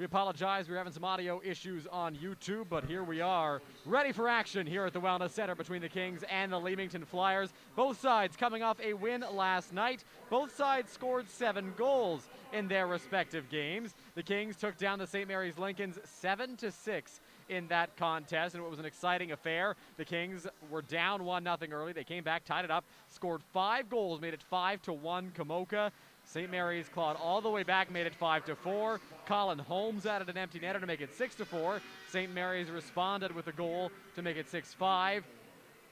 We apologize, we were having some audio issues on YouTube, but here we are, ready for action here at the Wellness Center between the Kings and the Leamington Flyers. Both sides coming off a win last night. Both sides scored 7 goals in their respective games. The Kings took down the St. Mary's Lincolns 7-6 in that contest, and it was an exciting affair. The Kings were down 1-0 early. They came back, tied it up, scored 5 goals, made it 5-1 Komoka. St. Mary's clawed all the way back, made it 5-4. Colin Holmes added an empty netter to make it 6-4. St. Mary's responded with a goal to make it 6-5.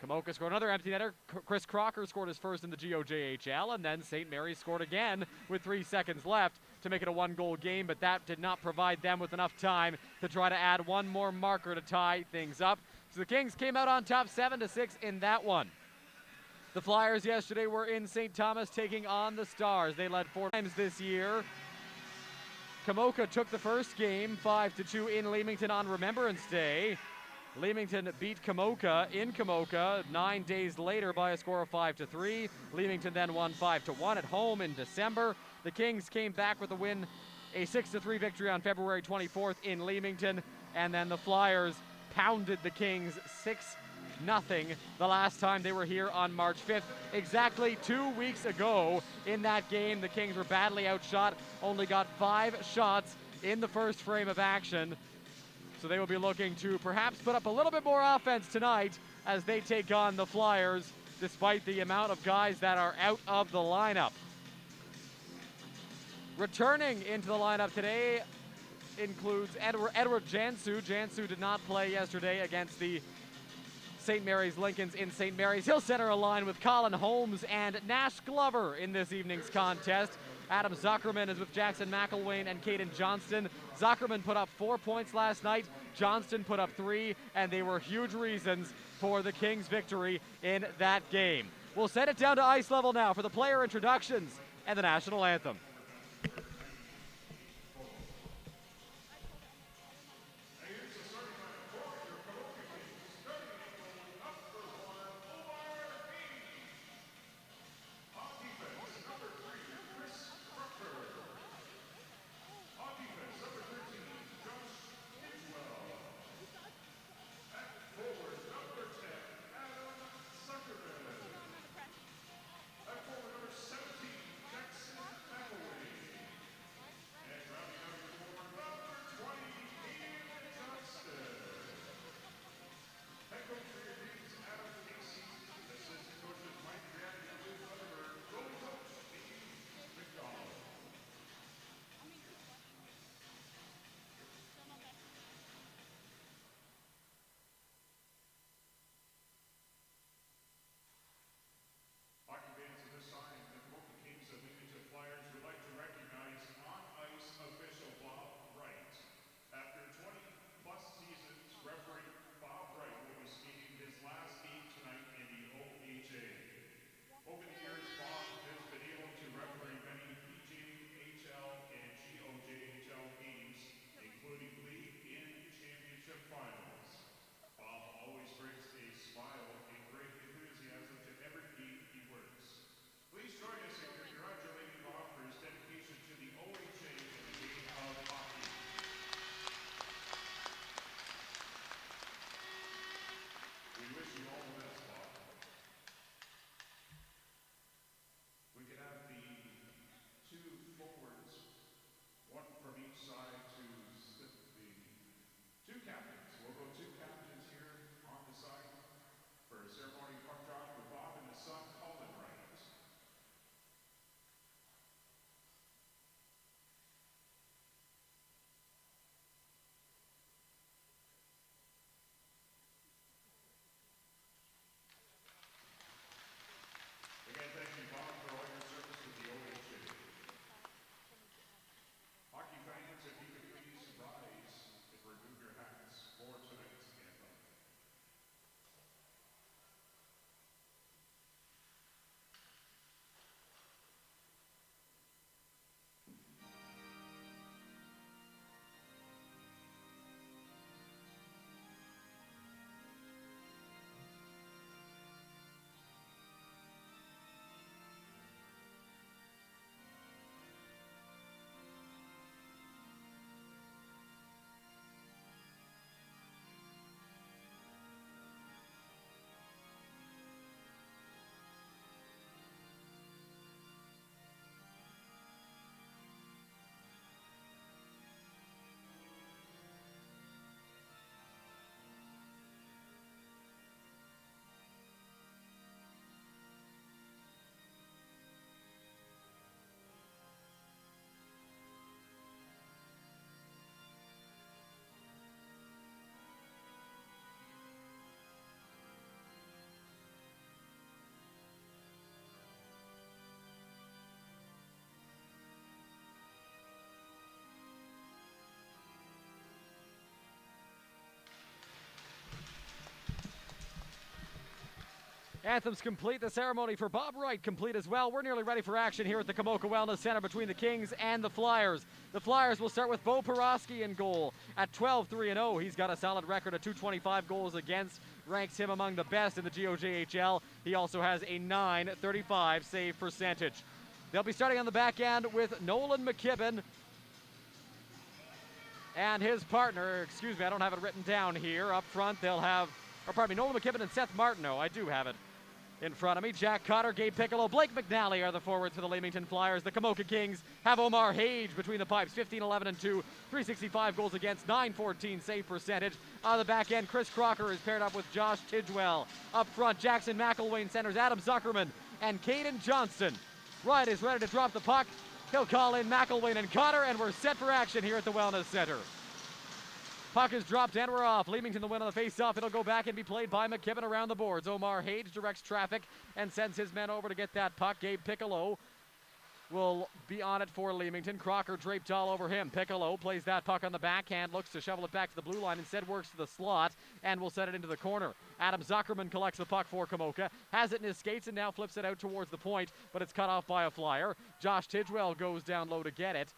Komoka scored another empty netter. Chris Crocker scored his first in the GOJHL, and then St. Mary's scored again with 3 seconds left to make it a 1-goal game, but that did not provide them with enough time to try to add one more marker to tie things up. So the Kings came out on top 7-6 in that one. The Flyers yesterday were in St. Thomas taking on the Stars. They led 4 times this year. Komoka took the first game 5-2 in Leamington on Remembrance Day. Leamington beat Komoka in Komoka 9 days later by a score of 5-3. Leamington then won 5-1 at home in December. The Kings came back with a win, a 6-3 victory on February 24th in Leamington, and then the Flyers pounded the Kings 6-0 the last time they were here on March 5th. Exactly 2 weeks ago in that game, the Kings were badly outshot, only got 5 shots in the first frame of action. So they will be looking to perhaps put up a little bit more offense tonight as they take on the Flyers, despite the amount of guys that are out of the lineup. Returning into the lineup today includes Edward Jansu. Jansu did not play yesterday against the St. Mary's Lincolns in St. Mary's. He'll center a line with Colin Holmes and Nash Glover in this evening's contest. Adam Zuckerman is with Jackson McElwain and Caden Johnston. Zuckerman put up 4 points last night. Johnston put up 3, and they were huge reasons for the Kings' victory in that game. We'll set it down to ice level now for the player introductions and the national anthem. Anthems complete. The ceremony for Bob Wright complete as well. We're nearly ready for action here at the Komoka Wellness Center between the Kings and the Flyers. The Flyers will start with Bo Porosky in goal at 12-3-0. He's got a solid record of 225 goals against, ranks him among the best in the GOJHL. He also has a .935 save percentage. They'll be starting on the back end with Nolan McKibben and his partner. Excuse me, I don't have it written down here. Up front, they'll have, Nolan McKibben and Seth Martineau. I do have it in front of me. Jack Cotter, Gabe Piccolo, Blake McNally are the forwards for the Leamington Flyers. The Komoka Kings have Omar Hage between the pipes, 15-11-2, 365 goals against, .914 save percentage. On the back end, Chris Crocker is paired up with Josh Tidgewell. Up front, Jackson McElwain centers Adam Zuckerman and Caden Johnston. Wright is ready to drop the puck. He'll call in McElwain and Cotter, and we're set for action here at the Wellness Center. Puck is dropped and we're off. Leamington the win on the face-off. It'll go back and be played by McKibben around the boards. Omar Hage directs traffic and sends his men over to get that puck. Gabe Piccolo will be on it for Leamington. Crocker draped all over him. Piccolo plays that puck on the backhand, looks to shovel it back to the blue line, instead works to the slot and will set it into the corner. Adam Zuckerman collects the puck for Komoka, has it in his skates and now flips it out towards the point, but it's cut off by a Flyer. Josh Tidgewell goes down low to get it.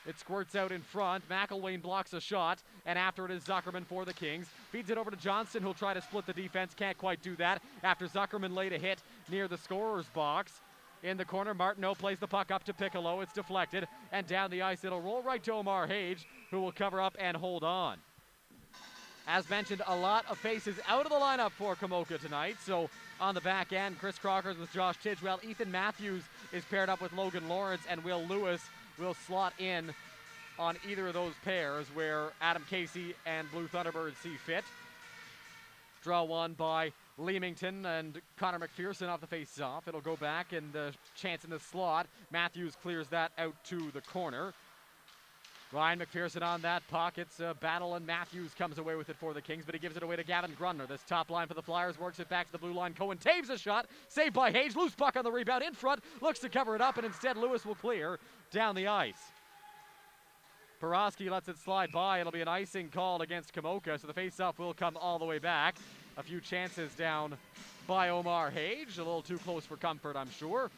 It squirts out in front. McElwain blocks a shot, and after it is Zuckerman for the Kings. Feeds it over to Johnston, who'll try to split the defense. Can't quite do that after Zuckerman laid a hit near the scorer's box. In the corner, Martineau plays the puck up to Piccolo. It's deflected, and down the ice it'll roll right to Omar Hage, who will cover up and hold on. As mentioned, a lot of faces out of the lineup for Komoka tonight. So on the back end, Chris Crocker's with Josh Tidgewell. Ethan Matthews is paired up with Logan Lawrence, and Will Lewis will slot in on either of those pairs where Adam Casey and Blue Thunderbirds see fit. Draw one by Leamington and Connor McPherson off the face-off. It'll go back and the chance in the slot. Matthews clears that out to the corner. Ryan McPherson on that puck. It's a battle, and Matthews comes away with it for the Kings, but he gives it away to Gavin Grunner. This top line for the Flyers works it back to the blue line. Cohen taves a shot. Saved by Hage. Loose puck on the rebound in front. Looks to cover it up, and instead Lewis will clear down the ice. Porosky lets it slide by. It'll be an icing called against Komoka, so the face-off will come all the way back. A few chances down by Omar Hage. A little too close for comfort, I'm sure.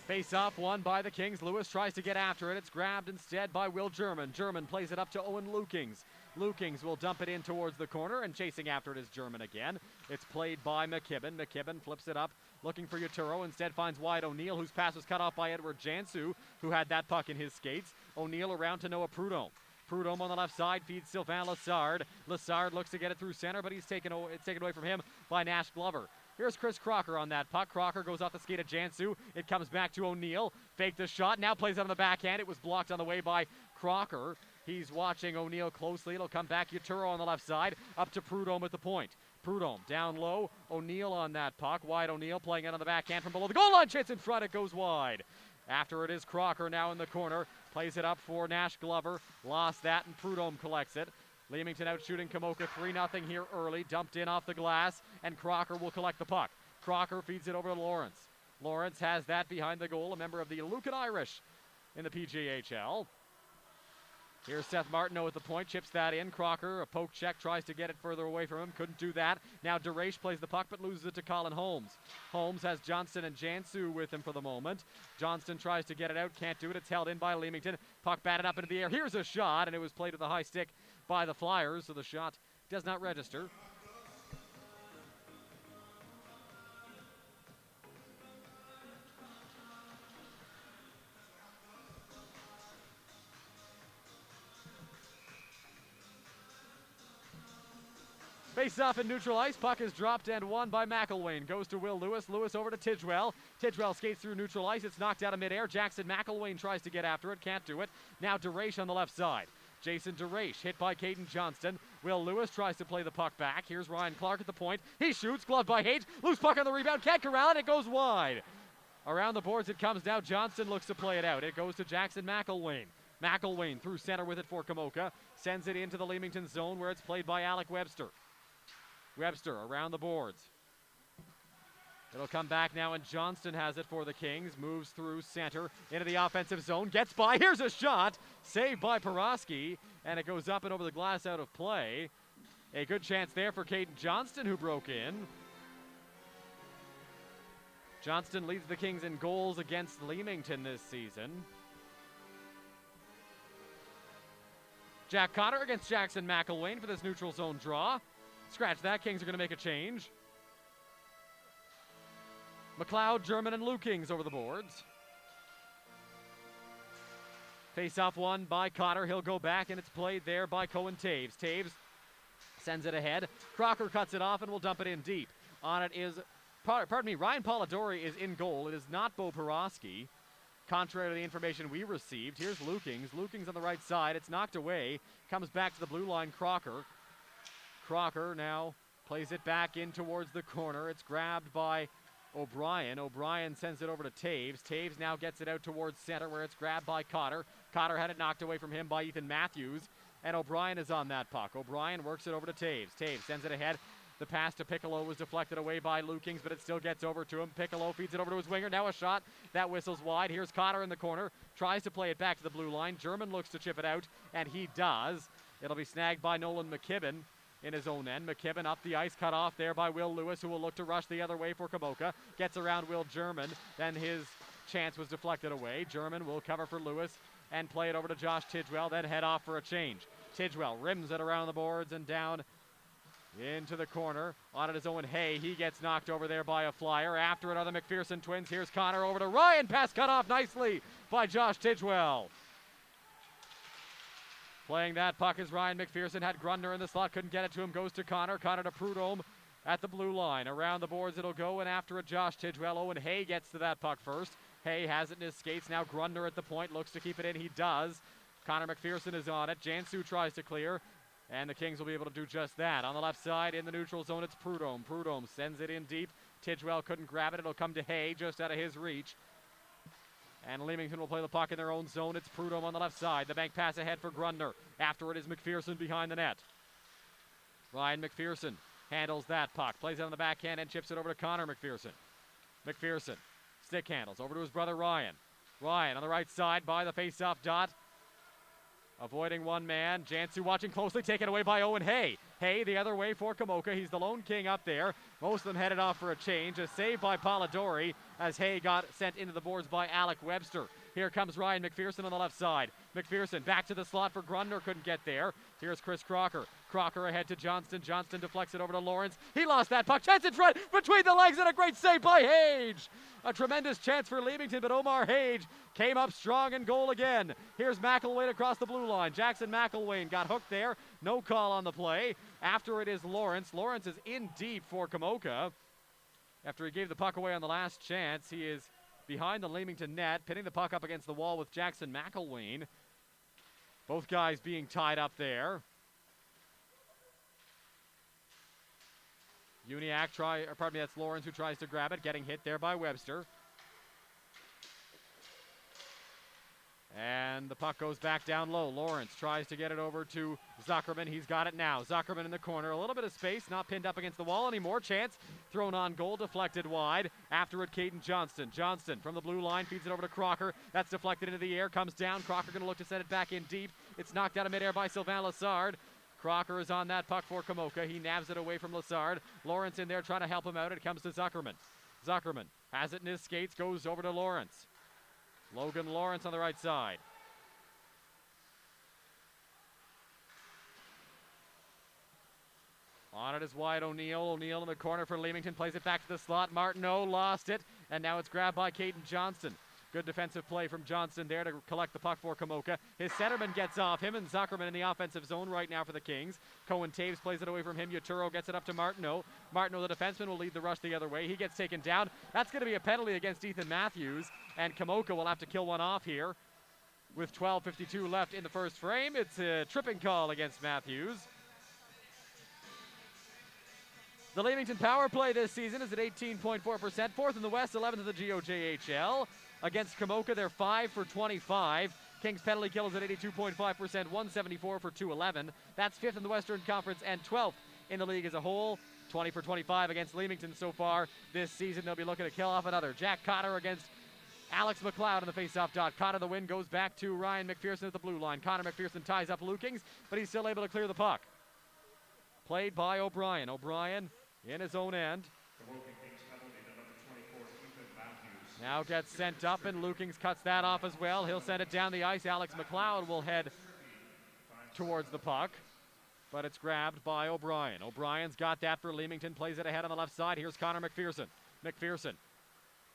Face-off won by the Kings. Lewis tries to get after it. It's grabbed instead by Will German. German plays it up to Owen Lukings. Lukings will dump it in towards the corner, and chasing after it is German again. It's played by McKibben. McKibben flips it up, looking for Uturo. Instead finds Wyatt O'Neill, whose pass was cut off by Edward Jansu, who had that puck in his skates. O'Neill around to Noah Prudhomme. Prudhomme on the left side feeds Sylvain Lassard. Lassard looks to get it through center, but it's taken away from him by Nash Glover. Here's Chris Crocker on that puck. Crocker goes off the skate of Jansu. It comes back to O'Neill. Faked the shot. Now plays it on the backhand. It was blocked on the way by Crocker. He's watching O'Neill closely. It'll come back. Uturo on the left side. Up to Prudhomme at the point. Prudhomme down low. O'Neill on that puck. Wide O'Neill playing it on the backhand from below the goal line. Chance in front. It goes wide. After it is Crocker now in the corner. Plays it up for Nash Glover. Lost that, and Prudhomme collects it. Leamington out shooting Komoka 3-0 here early. Dumped in off the glass, and Crocker will collect the puck. Crocker feeds it over to Lawrence. Lawrence has that behind the goal, a member of the Lucan Irish in the PGHL. Here's Seth Martineau at the point, chips that in. Crocker, a poke check, tries to get it further away from him. Couldn't do that. Now DeRaiche plays the puck, but loses it to Colin Holmes. Holmes has Johnston and Jansu with him for the moment. Johnston tries to get it out, can't do it. It's held in by Leamington. Puck batted up into the air. Here's a shot, and it was played with a high stick by the Flyers, so the shot does not register. Face off in neutral ice. Puck is dropped and won by McElwain. Goes to Will Lewis. Lewis over to Tidgewell. Tidgewell skates through neutral ice. It's knocked out of midair. Jackson McElwain tries to get after it. Can't do it. Now DeRaiche on the left side. Jason DeRaiche hit by Caden Johnston. Will Lewis tries to play the puck back. Here's Ryan Clark at the point. He shoots. Gloved by Hage. Loose puck on the rebound. Can't corral it. It goes wide. Around the boards it comes now. Johnston looks to play it out. It goes to Jackson McElwain. McElwain through center with it for Komoka. Sends it into the Leamington zone where it's played by Alec Webster. Webster around the boards. It'll come back now, and Johnston has it for the Kings. Moves through center into the offensive zone. Gets by. Here's a shot. Saved by Porosky, and it goes up and over the glass out of play. A good chance there for Caden Johnston, who broke in. Johnston leads the Kings in goals against Leamington this season. Jack Cotter against Jackson McElwain for this neutral zone draw. Scratch that. Kings are going to make a change. McLeod, German, and Lukings over the boards. Face-off won by Cotter. He'll go back, and it's played there by Cohen Taves. Taves sends it ahead. Crocker cuts it off and will dump it in deep. On it is, Ryan Polidori is in goal. It is not Bo Porosky, contrary to the information we received. Here's Lukings. Lukings on the right side. It's knocked away. Comes back to the blue line, Crocker. Crocker now plays it back in towards the corner. It's grabbed by O'Brien. O'Brien sends it over to Taves. Taves now gets it out towards center where it's grabbed by Cotter. Cotter had it knocked away from him by Ethan Matthews, and O'Brien is on that puck. O'Brien works it over to Taves. Taves sends it ahead. The pass to Piccolo was deflected away by Lukings, but it still gets over to him. Piccolo feeds it over to his winger. Now a shot. That whistles wide. Here's Cotter in the corner. Tries to play it back to the blue line. German looks to chip it out, and he does. It'll be snagged by Nolan McKibben in his own end. McKibben up the ice, cut off there by Will Lewis, who will look to rush the other way for Komoka. Gets around Will German. Then his chance was deflected away. German will cover for Lewis and play it over to Josh Tidwell, then head off for a change. Tidwell rims it around the boards and down into the corner. On it is Owen Hay. He gets knocked over there by a flyer. After it are the McPherson twins. Here's Connor over to Ryan. Pass cut off nicely by Josh Tidwell. Playing that puck is Ryan McPherson. Had Grundner in the slot. Couldn't get it to him. Goes to Connor. Connor to Prudhomme at the blue line. Around the boards it'll go, and after it, Josh Tidwell. Owen Hay gets to that puck first. Hay has it in his skates. Now Grundner at the point. Looks to keep it in. He does. Connor McPherson is on it. Jansu tries to clear, and the Kings will be able to do just that. On the left side in the neutral zone, it's Prudhomme. Prudhomme sends it in deep. Tidwell couldn't grab it. It'll come to Hay just out of his reach. And Leamington will play the puck in their own zone. It's Prudhomme on the left side. The bank pass ahead for Grundner. After it is McPherson behind the net. Ryan McPherson handles that puck. Plays it on the backhand and chips it over to Connor McPherson. McPherson stick handles over to his brother Ryan. Ryan on the right side by the face-off dot. Avoiding one man. Jansu watching closely. Taken away by Owen Hay. Hay the other way for Komoka. He's the lone king up there. Most of them headed off for a change. A save by Polidori as Hay got sent into the boards by Alec Webster. Here comes Ryan McPherson on the left side. McPherson back to the slot for Grundner. Couldn't get there. Here's Chris Crocker. Crocker ahead to Johnston. Johnston deflects it over to Lawrence. He lost that puck. Chance in front between the legs and a great save by Hage. A tremendous chance for Leamington, but Omar Hage came up strong in goal again. Here's McElwain across the blue line. Jackson McElwain got hooked there. No call on the play. After it is Lawrence. Lawrence is in deep for Komoka. After he gave the puck away on the last chance, he is behind the Leamington net, pinning the puck up against the wall with Jackson McElwain. Both guys being tied up there. That's Lawrence who tries to grab it, getting hit there by Webster. And the puck goes back down low. Lawrence tries to get it over to Zuckerman. He's got it now. Zuckerman in the corner. A little bit of space, not pinned up against the wall anymore. Chance thrown on goal, deflected wide. After it, Caden Johnston. Johnston from the blue line feeds it over to Crocker. That's deflected into the air, comes down. Crocker going to look to send it back in deep. It's knocked out of midair by Sylvain Lassard. Crocker is on that puck for Komoka. He nabs it away from Lassard. Lawrence in there trying to help him out. It comes to Zuckerman. Zuckerman has it in his skates, goes over to Lawrence. Logan Lawrence on the right side. On it is Wyatt O'Neill. O'Neill in the corner for Leamington. Plays it back to the slot. Martineau lost it. And now it's grabbed by Caden Johnston. Good defensive play from Johnston there to collect the puck for Komoka. His centerman gets off. Him and Zuckerman in the offensive zone right now for the Kings. Cohen Taves plays it away from him. Yaturo gets it up to Martineau. Martineau, the defenseman, will lead the rush the other way. He gets taken down. That's going to be a penalty against Ethan Matthews. And Komoka will have to kill one off here. With 12:52 left in the first frame, it's a tripping call against Matthews. The Leamington power play this season is at 18.4%. Fourth in the West, 11th in the GOJHL. Against Komoka, they're 5 for 25. Kings penalty kill is at 82.5%, 174 for 211. That's fifth in the Western Conference and 12th in the league as a whole. 20 for 25 against Leamington so far this season. They'll be looking to kill off another. Jack Cotter against Alex McLeod on the face-off dot. Cotter the win goes back to Ryan McPherson at the blue line. Connor McPherson ties up Lukings, but he's still able to clear the puck. Played by O'Brien. O'Brien in his own end. Now gets sent up, and Lukings cuts that off as well. He'll send it down the ice. Alex McLeod will head towards the puck, but it's grabbed by O'Brien. O'Brien's got that for Leamington, plays it ahead on the left side. Here's Connor McPherson. McPherson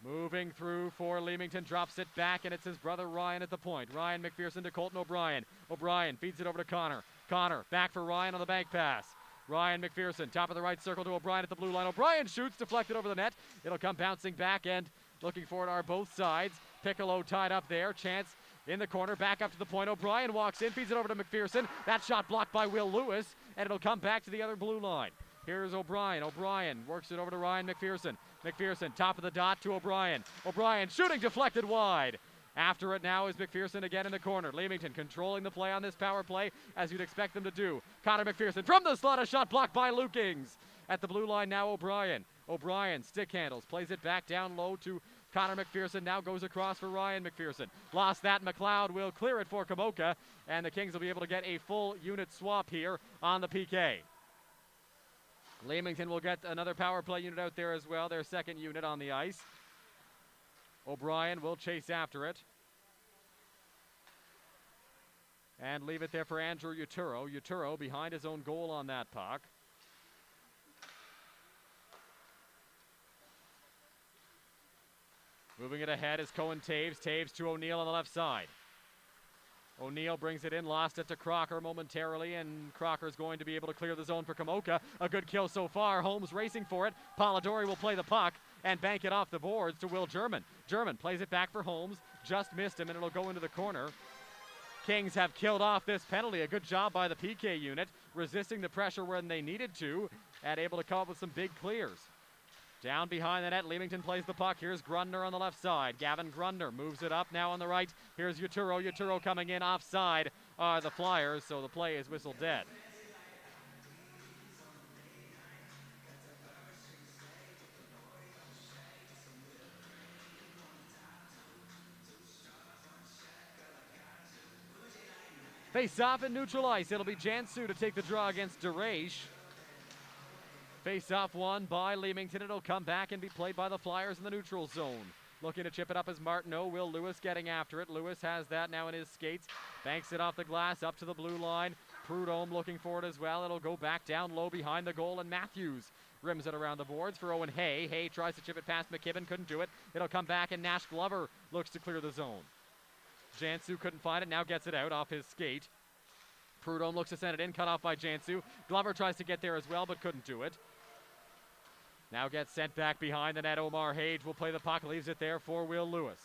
moving through for Leamington, drops it back, and it's his brother Ryan at the point. Ryan McPherson to Colton O'Brien. O'Brien feeds it over to Connor. Connor back for Ryan on the bank pass. Ryan McPherson, top of the right circle to O'Brien at the blue line. O'Brien shoots, deflected over the net. It'll come bouncing back, and looking for it are both sides. Piccolo tied up there. Chance in the corner, back up to the point. O'Brien walks in, feeds it over to McPherson. That shot blocked by Will Lewis, and it'll come back to the other blue line. Here's O'Brien. O'Brien works it over to Ryan McPherson. McPherson, top of the dot to O'Brien. O'Brien shooting, deflected wide. After it now is McPherson again in the corner. Leamington controlling the play on this power play, as you'd expect them to do. Connor McPherson from the slot, a shot blocked by Lukings. At the blue line now O'Brien. O'Brien stick handles, plays it back down low to Connor McPherson, now goes across for Ryan McPherson. Lost that, McLeod will clear it for Komoka, and the Kings will be able to get a full unit swap here on the PK. Leamington will get another power play unit out there as well, their second unit on the ice. O'Brien will chase after it. And leave it there for Andrew Uturo. Uturo behind his own goal on that puck. Moving it ahead is Cohen Taves. Taves to O'Neill on the left side. O'Neill brings it in, lost it to Crocker momentarily, and Crocker's going to be able to clear the zone for Komoka. A good kill so far. Holmes racing for it. Polidori will play the puck and bank it off the boards to Will German. German plays it back for Holmes. Just missed him, and it'll go into the corner. Kings have killed off this penalty. A good job by the PK unit, resisting the pressure when they needed to, and able to come up with some big clears. Down behind the net, Leamington plays the puck. Here's Grundner on the left side. Gavin Grundner moves it up now on the right. Here's Uturo. Uturo coming in offside are the Flyers, so the play is whistled dead. Face off and neutral ice. It'll be Jansu to take the draw against DeRaiche. Face-off won by Leamington. It'll come back and be played by the Flyers in the neutral zone. Looking to chip it up as Martineau. Will Lewis getting after it. Lewis has that now in his skates. Banks it off the glass up to the blue line. Prudhomme looking for it as well. It'll go back down low behind the goal, and Matthews rims it around the boards for Owen Hay. Hay tries to chip it past McKibben. Couldn't do it. It'll come back, and Nash Glover looks to clear the zone. Jansu couldn't find it. Now gets it out off his skate. Prudhomme looks to send it in. Cut off by Jansu. Glover tries to get there as well, but couldn't do it. Now gets sent back behind the net. Omar Hage will play the puck, leaves it there for Will Lewis.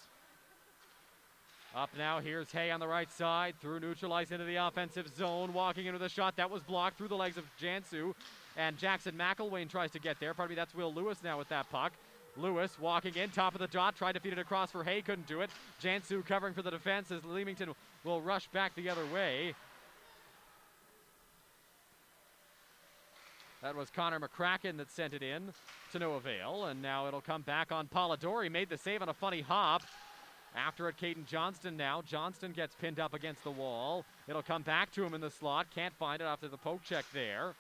Up now, here's Hay on the right side, through neutral ice into the offensive zone, walking into the shot. That was blocked through the legs of Jansu, and Jackson McElwain tries to get there. Pardon me, that's Will Lewis now with that puck. Lewis walking in, top of the dot, tried to feed it across for Hay, couldn't do it. Jansu covering for the defense as Leamington will rush back the other way. That was Connor McCracken that sent it in to no avail, and now it'll come back on Polidori. Made the save on a funny hop. After it, Caden Johnston now. Johnston gets pinned up against the wall. It'll come back to him in the slot. Can't find it after the poke check there.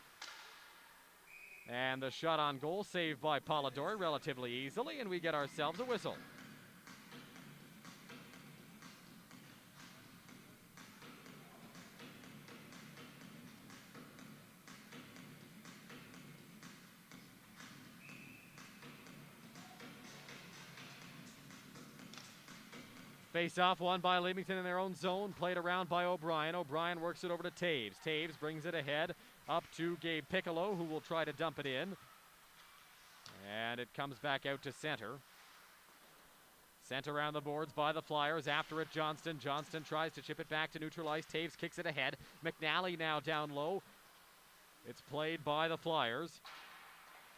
And the shot on goal saved by Polidori relatively easily, and we get ourselves a whistle. Face-off won by Leamington in their own zone, played around by O'Brien. O'Brien works it over to Taves. Taves brings it ahead up to Gabe Piccolo, who will try to dump it in. And it comes back out to center. Sent around the boards by the Flyers. After it, Johnston. Johnston tries to chip it back to neutral ice. Taves kicks it ahead. McNally now down low. It's played by the Flyers.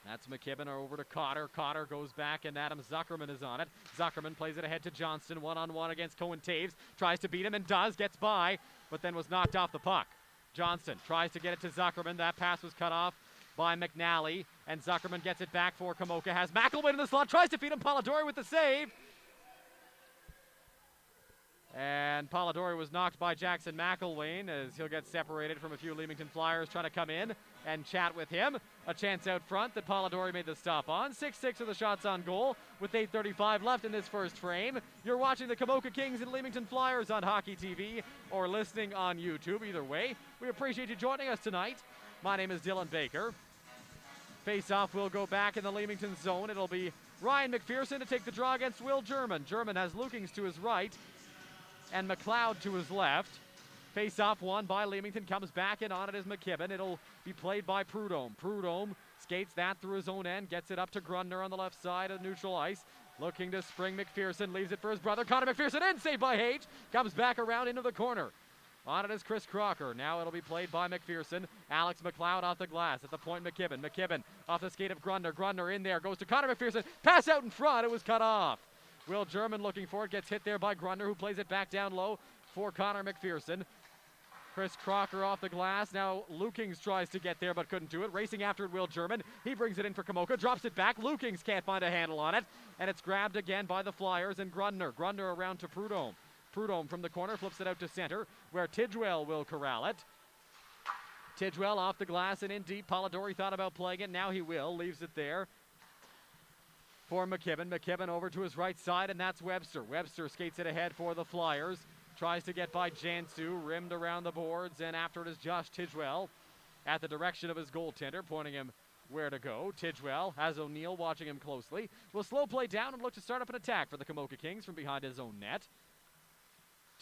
That's McKibben over to Cotter. Cotter goes back, and Adam Zuckerman is on it. Zuckerman plays it ahead to Johnston, one-on-one against Cohen Taves. Tries to beat him and does, gets by, but then was knocked off the puck. Johnston tries to get it to Zuckerman. That pass was cut off by McNally, and Zuckerman gets it back for Komoka. Has McElwain in the slot, tries to feed him. Polidori with the save. And Polidori was knocked by Jackson McElwain as he'll get separated from a few Leamington Flyers trying to come in and chat with him. A chance out front that Polidori made the stop on. 6-6 are the shots on goal with 8:35 left in this first frame. You're watching the Komoka Kings and Leamington Flyers on Hockey TV or listening on YouTube. Either way, we appreciate you joining us tonight. My name is Dylan Baker. Face-off will go back in the Leamington zone. It'll be Ryan McPherson to take the draw against Will German. German has Lukings to his right and McLeod to his left. Face-off won by Leamington, comes back in on it as McKibben. It'll be played by Prudhomme. Prudhomme skates that through his own end, gets it up to Grundner on the left side of neutral ice. Looking to spring McPherson, leaves it for his brother, Connor McPherson, in, saved by Hage. Comes back around into the corner. On it is Chris Crocker. Now it'll be played by McPherson. Alex McLeod off the glass. At the point, McKibben. McKibben off the skate of Grundner. Grundner in there, goes to Connor McPherson. Pass out in front, it was cut off. Will German looking for it, gets hit there by Grundner, who plays it back down low for Connor McPherson. Chris Crocker off the glass. Now Lukings tries to get there but couldn't do it. Racing after it, Will German. He brings it in for Komoka, drops it back. Lukings can't find a handle on it. And it's grabbed again by the Flyers and Grundner. Grundner around to Prudhomme. Prudhomme from the corner flips it out to center where Tidgewell will corral it. Tidgewell off the glass and in deep. Polidori thought about playing it. Now he will. Leaves it there for McKibben. McKibben over to his right side, and that's Webster. Webster skates it ahead for the Flyers. Tries to get by Jansu, rimmed around the boards, and after it is Josh Tidgewell at the direction of his goaltender, pointing him where to go. Tidgewell has O'Neill watching him closely. Will slow play down and look to start up an attack for the Komoka Kings from behind his own net.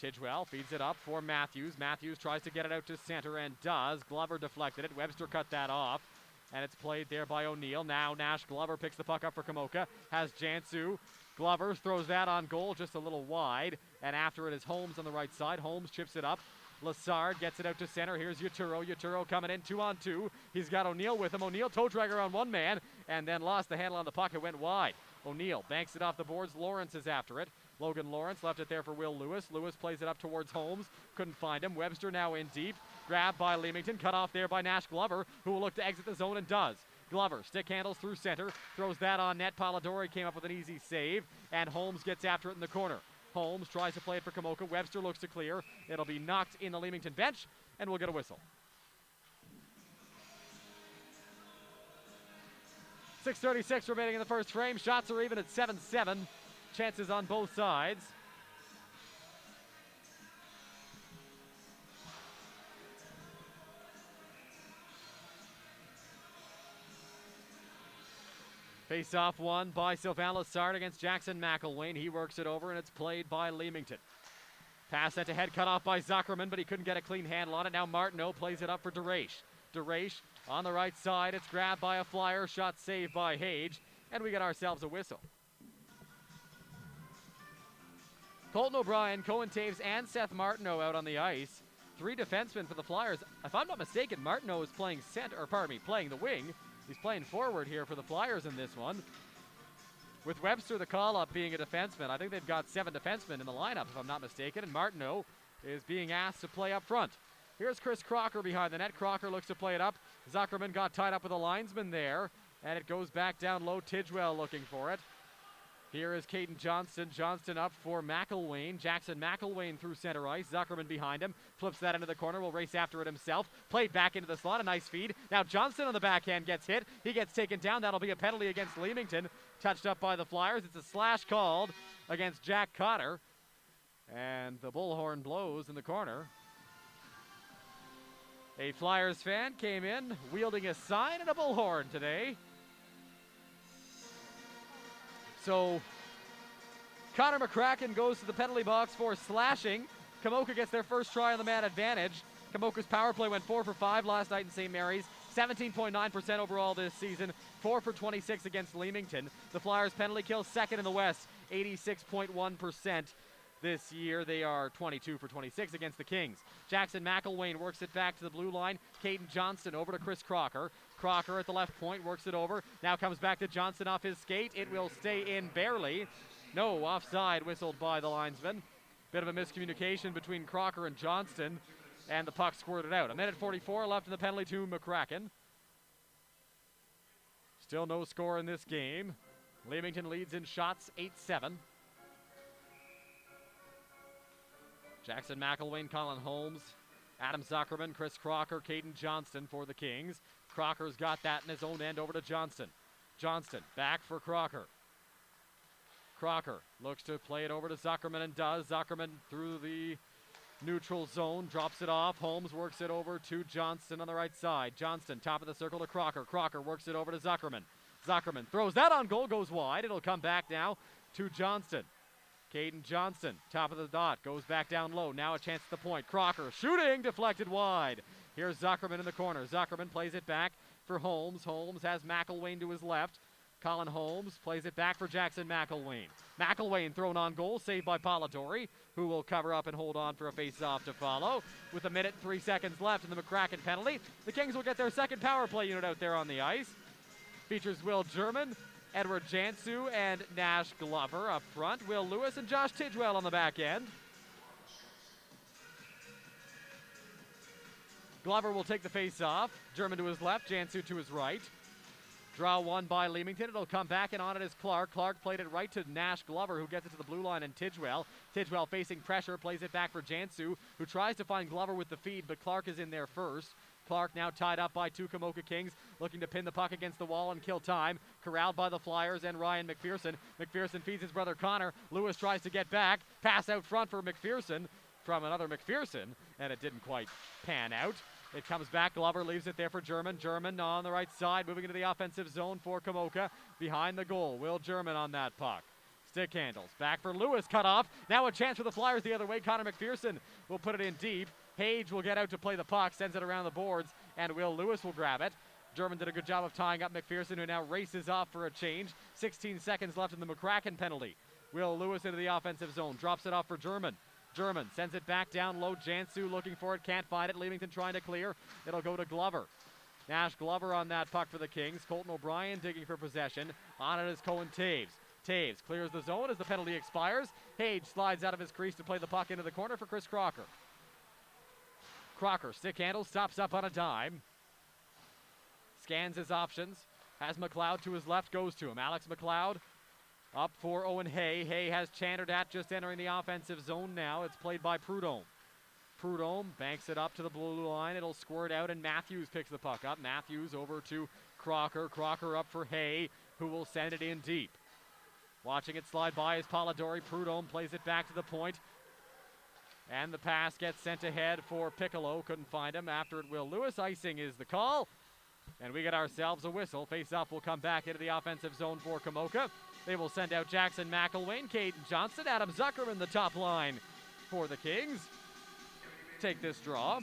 Tidgewell feeds it up for Matthews. Matthews tries to get it out to center and does. Glover deflected it. Webster cut that off. And it's played there by O'Neill. Now Nash Glover picks the puck up for Komoka. Has Jansu. Glover throws that on goal just a little wide. And after it is Holmes on the right side. Holmes chips it up. Lassard gets it out to center. Here's Yaturo. Yaturo coming in 2-on-2. He's got O'Neill with him. O'Neill toe dragger on one man and then lost the handle on the puck. It went wide. O'Neill banks it off the boards. Lawrence is after it. Logan Lawrence left it there for Will Lewis. Lewis plays it up towards Holmes. Couldn't find him. Webster now in deep. Grabbed by Leamington. Cut off there by Nash Glover, who will look to exit the zone and does. Glover stick handles through center. Throws that on net. Polidori came up with an easy save. And Holmes gets after it in the corner. Holmes tries to play it for Komoka. Webster looks to clear. It'll be knocked in the Leamington bench, and we'll get a whistle. 6:36 remaining in the first frame. Shots are even at 7-7. Chances on both sides. Face-off won by Sylvain Lassard against Jackson McElwain. He works it over, and it's played by Leamington. Pass sent ahead, cut off by Zuckerman, but he couldn't get a clean handle on it. Now Martineau plays it up for DeRaiche. DeRaiche on the right side. It's grabbed by a Flyer. Shot saved by Hage, and we get ourselves a whistle. Colton O'Brien, Cohen Taves, and Seth Martineau out on the ice. 3 defensemen for the Flyers. If I'm not mistaken, Martineau is playing playing the wing. He's playing forward here for the Flyers in this one. With Webster, the call-up, being a defenseman, I think they've got 7 defensemen in the lineup, if I'm not mistaken, and Martineau is being asked to play up front. Here's Chris Crocker behind the net. Crocker looks to play it up. Zuckerman got tied up with a linesman there, and it goes back down low. Tidgewell looking for it. Here is Caden Johnston. Johnston up for McElwain. Jackson McElwain through center ice. Zuckerman behind him. Flips that into the corner. Will race after it himself. Played back into the slot. A nice feed. Now Johnston on the backhand gets hit. He gets taken down. That'll be a penalty against Leamington. Touched up by the Flyers. It's a slash called against Jack Cotter. And the bullhorn blows in the corner. A Flyers fan came in wielding a sign and a bullhorn today. So Connor McCracken goes to the penalty box for slashing. Komoka gets their first try on the man advantage. Komoka's power play went 4 for 5 last night in St. Mary's. 17.9% overall this season. 4 for 26 against Leamington. The Flyers penalty kill second in the West. 86.1%. This year, they are 22 for 26 against the Kings. Jackson McElwain works it back to the blue line. Caden Johnston over to Chris Crocker. Crocker at the left point works it over. Now comes back to Johnston off his skate. It will stay in barely. No, offside whistled by the linesman. Bit of a miscommunication between Crocker and Johnston, and the puck squirted out. 1:44 left in the penalty to McCracken. Still no score in this game. Leamington leads in shots 8-7. Jackson McElwain, Colin Holmes, Adam Zuckerman, Chris Crocker, Caden Johnston for the Kings. Crocker's got that in his own end over to Johnston. Johnston back for Crocker. Crocker looks to play it over to Zuckerman and does. Zuckerman through the neutral zone, drops it off. Holmes works it over to Johnston on the right side. Johnston, top of the circle to Crocker. Crocker works it over to Zuckerman. Zuckerman throws that on goal, goes wide. It'll come back now to Johnston. Caden Johnston, top of the dot, goes back down low. Now a chance at the point. Crocker shooting, deflected wide. Here's Zuckerman in the corner. Zuckerman plays it back for Holmes. Holmes has McElwain to his left. Colin Holmes plays it back for Jackson McElwain. McElwain thrown on goal, saved by Polidori, who will cover up and hold on for a face-off to follow. With 1 minute, 3 seconds left in the McCracken penalty, the Kings will get their second power play unit out there on the ice. Features Will German, Edward Jansu, and Nash Glover up front. Will Lewis and Josh Tidwell on the back end. Glover will take the face-off. German to his left, Jansu to his right. Draw one by Leamington. It'll come back, and on it is Clark. Clark played it right to Nash Glover, who gets it to the blue line, and Tidwell. Tidwell facing pressure, plays it back for Jansu, who tries to find Glover with the feed, but Clark is in there first. Clark now tied up by 2 Komoka Kings, looking to pin the puck against the wall and kill time. Corralled by the Flyers and Ryan McPherson. McPherson feeds his brother Connor. Lewis tries to get back. Pass out front for McPherson from another McPherson, and it didn't quite pan out. It comes back. Glover leaves it there for German. German on the right side, moving into the offensive zone for Komoka. Behind the goal, Will German on that puck. Stick handles. Back for Lewis, cut off. Now a chance for the Flyers the other way. Connor McPherson will put it in deep. Hage will get out to play the puck, sends it around the boards, and Will Lewis will grab it. German did a good job of tying up McPherson, who now races off for a change. 16 seconds left in the McCracken penalty. Will Lewis into the offensive zone, drops it off for German. German sends it back down low. Jansu looking for it, can't find it. Leamington trying to clear. It'll go to Glover. Nash Glover on that puck for the Kings. Colton O'Brien digging for possession. On it is Cohen Taves. Taves clears the zone as the penalty expires. Hage slides out of his crease to play the puck into the corner for Chris Crocker. Crocker, stick handle, stops up on a dime. Scans his options. Has McLeod to his left, goes to him. Alex McLeod up for Owen Hay. Hay has Chanderdat just entering the offensive zone now. It's played by Prudhomme. Prudhomme banks it up to the blue line. It'll squirt out, and Matthews picks the puck up. Matthews over to Crocker. Crocker up for Hay, who will send it in deep. Watching it slide by is Polidori. Prudhomme plays it back to the point. And the pass gets sent ahead for Piccolo. Couldn't find him. After it, Will Lewis. Icing is the call. And we get ourselves a whistle. Face-off will come back into the offensive zone for Komoka. They will send out Jackson McElwain, Caden Johnston, Adam Zuckerman, the top line for the Kings. Take this draw.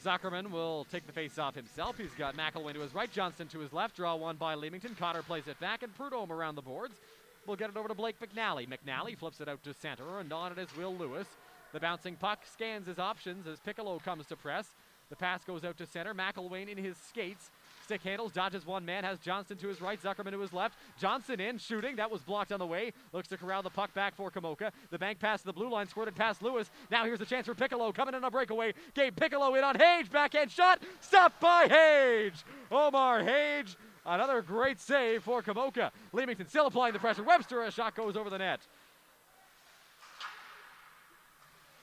Zuckerman will take the face-off himself. He's got McElwain to his right, Johnston to his left. Draw one by Leamington. Cotter plays it back, and Prudhomme around the boards. We'll get it over to Blake McNally. McNally flips it out to center, and on it is Will Lewis. The bouncing puck scans his options as Piccolo comes to press. The pass goes out to center. McElwain in his skates. Stick handles, dodges one man, has Johnston to his right, Zuckerman to his left. Johnson in, shooting. That was blocked on the way. Looks to corral the puck back for Komoka. The bank pass to the blue line, squirted past Lewis. Now here's a chance for Piccolo, coming in on a breakaway. Gabe Piccolo in on Hage. Backhand shot. Stopped by Hage. Omar Hage. Another great save for Komoka. Leamington still applying the pressure. Webster, a shot goes over the net.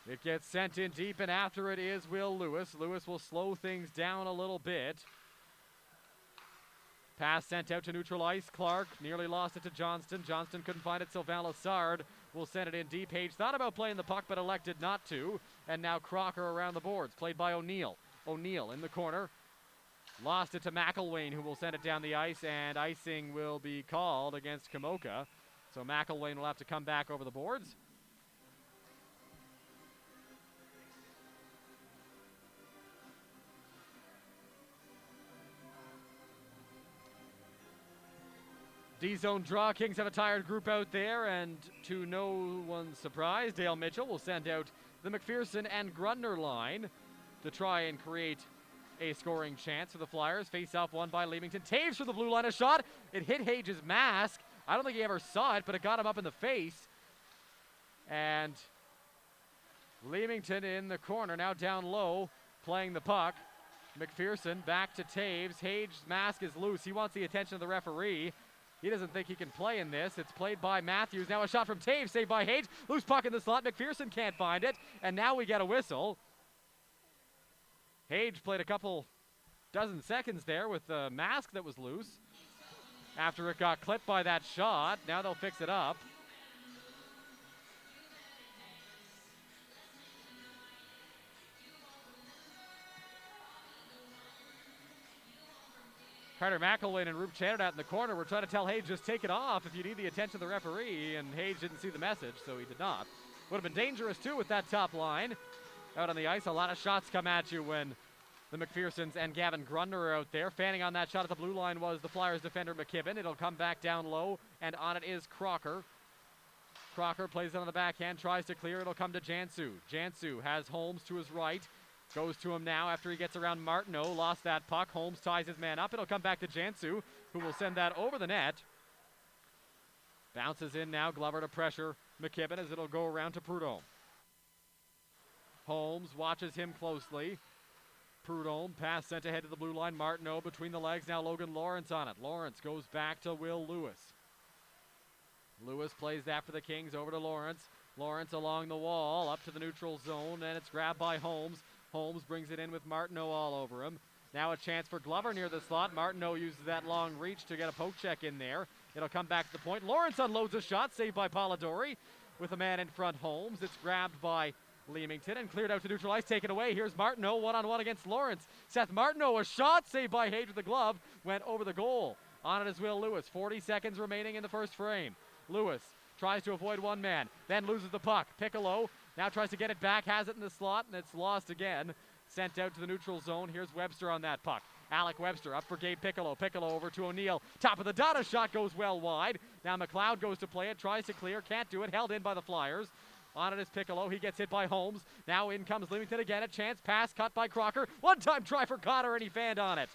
It gets sent in deep, and after it is Will Lewis. Lewis will slow things down a little bit. Pass sent out to neutral ice. Clark nearly lost it to Johnston. Johnston couldn't find it. Sylvain Lassard will send it in deep. Hage thought about playing the puck, but elected not to. And now Crocker around the boards, played by O'Neill. O'Neill in the corner. Lost it to McElwain, who will send it down the ice, and icing will be called against Komoka. So McElwain will have to come back over the boards. D-zone draw. Kings have a tired group out there, and to no one's surprise, Dale Mitchell will send out the McPherson and Grundner line to try and create a scoring chance for the Flyers. Face-off won by Leamington. Taves for the blue line, a shot. It hit Hage's mask. I don't think he ever saw it, but it got him up in the face. And Leamington in the corner, now down low, playing the puck. McPherson back to Taves. Hage's mask is loose. He wants the attention of the referee. He doesn't think he can play in this. It's played by Matthews. Now a shot from Taves, saved by Hage. Loose puck in the slot. McPherson can't find it. And now we get a whistle. Hage played a couple dozen seconds there with the mask that was loose after it got clipped by that shot. Now they'll fix it up. Carter McElwain and Roop Chanadot in the corner were trying to tell Hage, just take it off if you need the attention of the referee, and Hage didn't see the message, so he did not. Would have been dangerous, too, with that top line. Out on the ice, a lot of shots come at you when the McPhersons and Gavin Grundner are out there. Fanning on that shot at the blue line was the Flyers defender McKibben. It'll come back down low, and on it is Crocker. Crocker plays it on the backhand, tries to clear. It'll come to Jansu. Jansu has Holmes to his right. Goes to him now after he gets around Martineau. Lost that puck. Holmes ties his man up. It'll come back to Jansu, who will send that over the net. Bounces in now. Glover to pressure McKibben as it'll go around to Prudhomme. Holmes watches him closely. Prudhomme, pass sent ahead to the blue line. Martineau between the legs. Now Logan Lawrence on it. Lawrence goes back to Will Lewis. Lewis plays that for the Kings over to Lawrence. Lawrence along the wall up to the neutral zone, and it's grabbed by Holmes. Holmes brings it in with Martineau all over him. Now a chance for Glover near the slot. Martineau uses that long reach to get a poke check in there. It'll come back to the point. Lawrence unloads a shot, saved by Polidori with a man in front, Holmes. It's grabbed by Leamington and cleared out to neutral ice, taken away. Here's Martineau one-on-one against Lawrence. Seth Martineau, a shot saved by Hage with the glove, went over the goal. On it is Will Lewis. 40 seconds remaining in the first frame. Lewis tries to avoid one man, then loses the puck. Piccolo now tries to get it back, has it in the slot, and it's lost again. Sent out to the neutral zone. Here's Webster on that puck. Alec Webster up for Gabe Piccolo. Piccolo over to O'Neill. Top of the dot, a shot goes well wide. Now McLeod goes to play it, tries to clear, can't do it. Held in by the Flyers. On it is Piccolo. He gets hit by Holmes. Now in comes Leamington again. A chance. Pass cut by Crocker. One-time try for Cotter, and he fanned on it.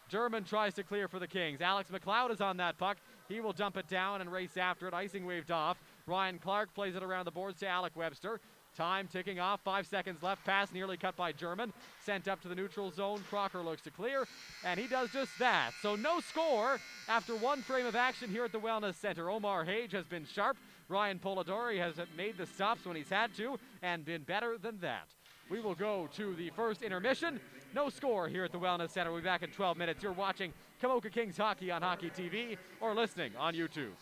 German tries to clear for the Kings. Alex McLeod is on that puck. He will dump it down and race after it. Icing waved off. Ryan Clark plays it around the boards to Alec Webster. Time ticking off. 5 seconds left. Pass nearly cut by German. Sent up to the neutral zone. Crocker looks to clear, and he does just that. So no score after one frame of action here at the Wellness Center. Omar Hage has been sharp. Ryan Polidori has made the stops when he's had to and been better than that. We will go to the first intermission. No score here at the Wellness Center. We'll be back in 12 minutes. You're watching Komoka Kings Hockey on Hockey TV or listening on YouTube.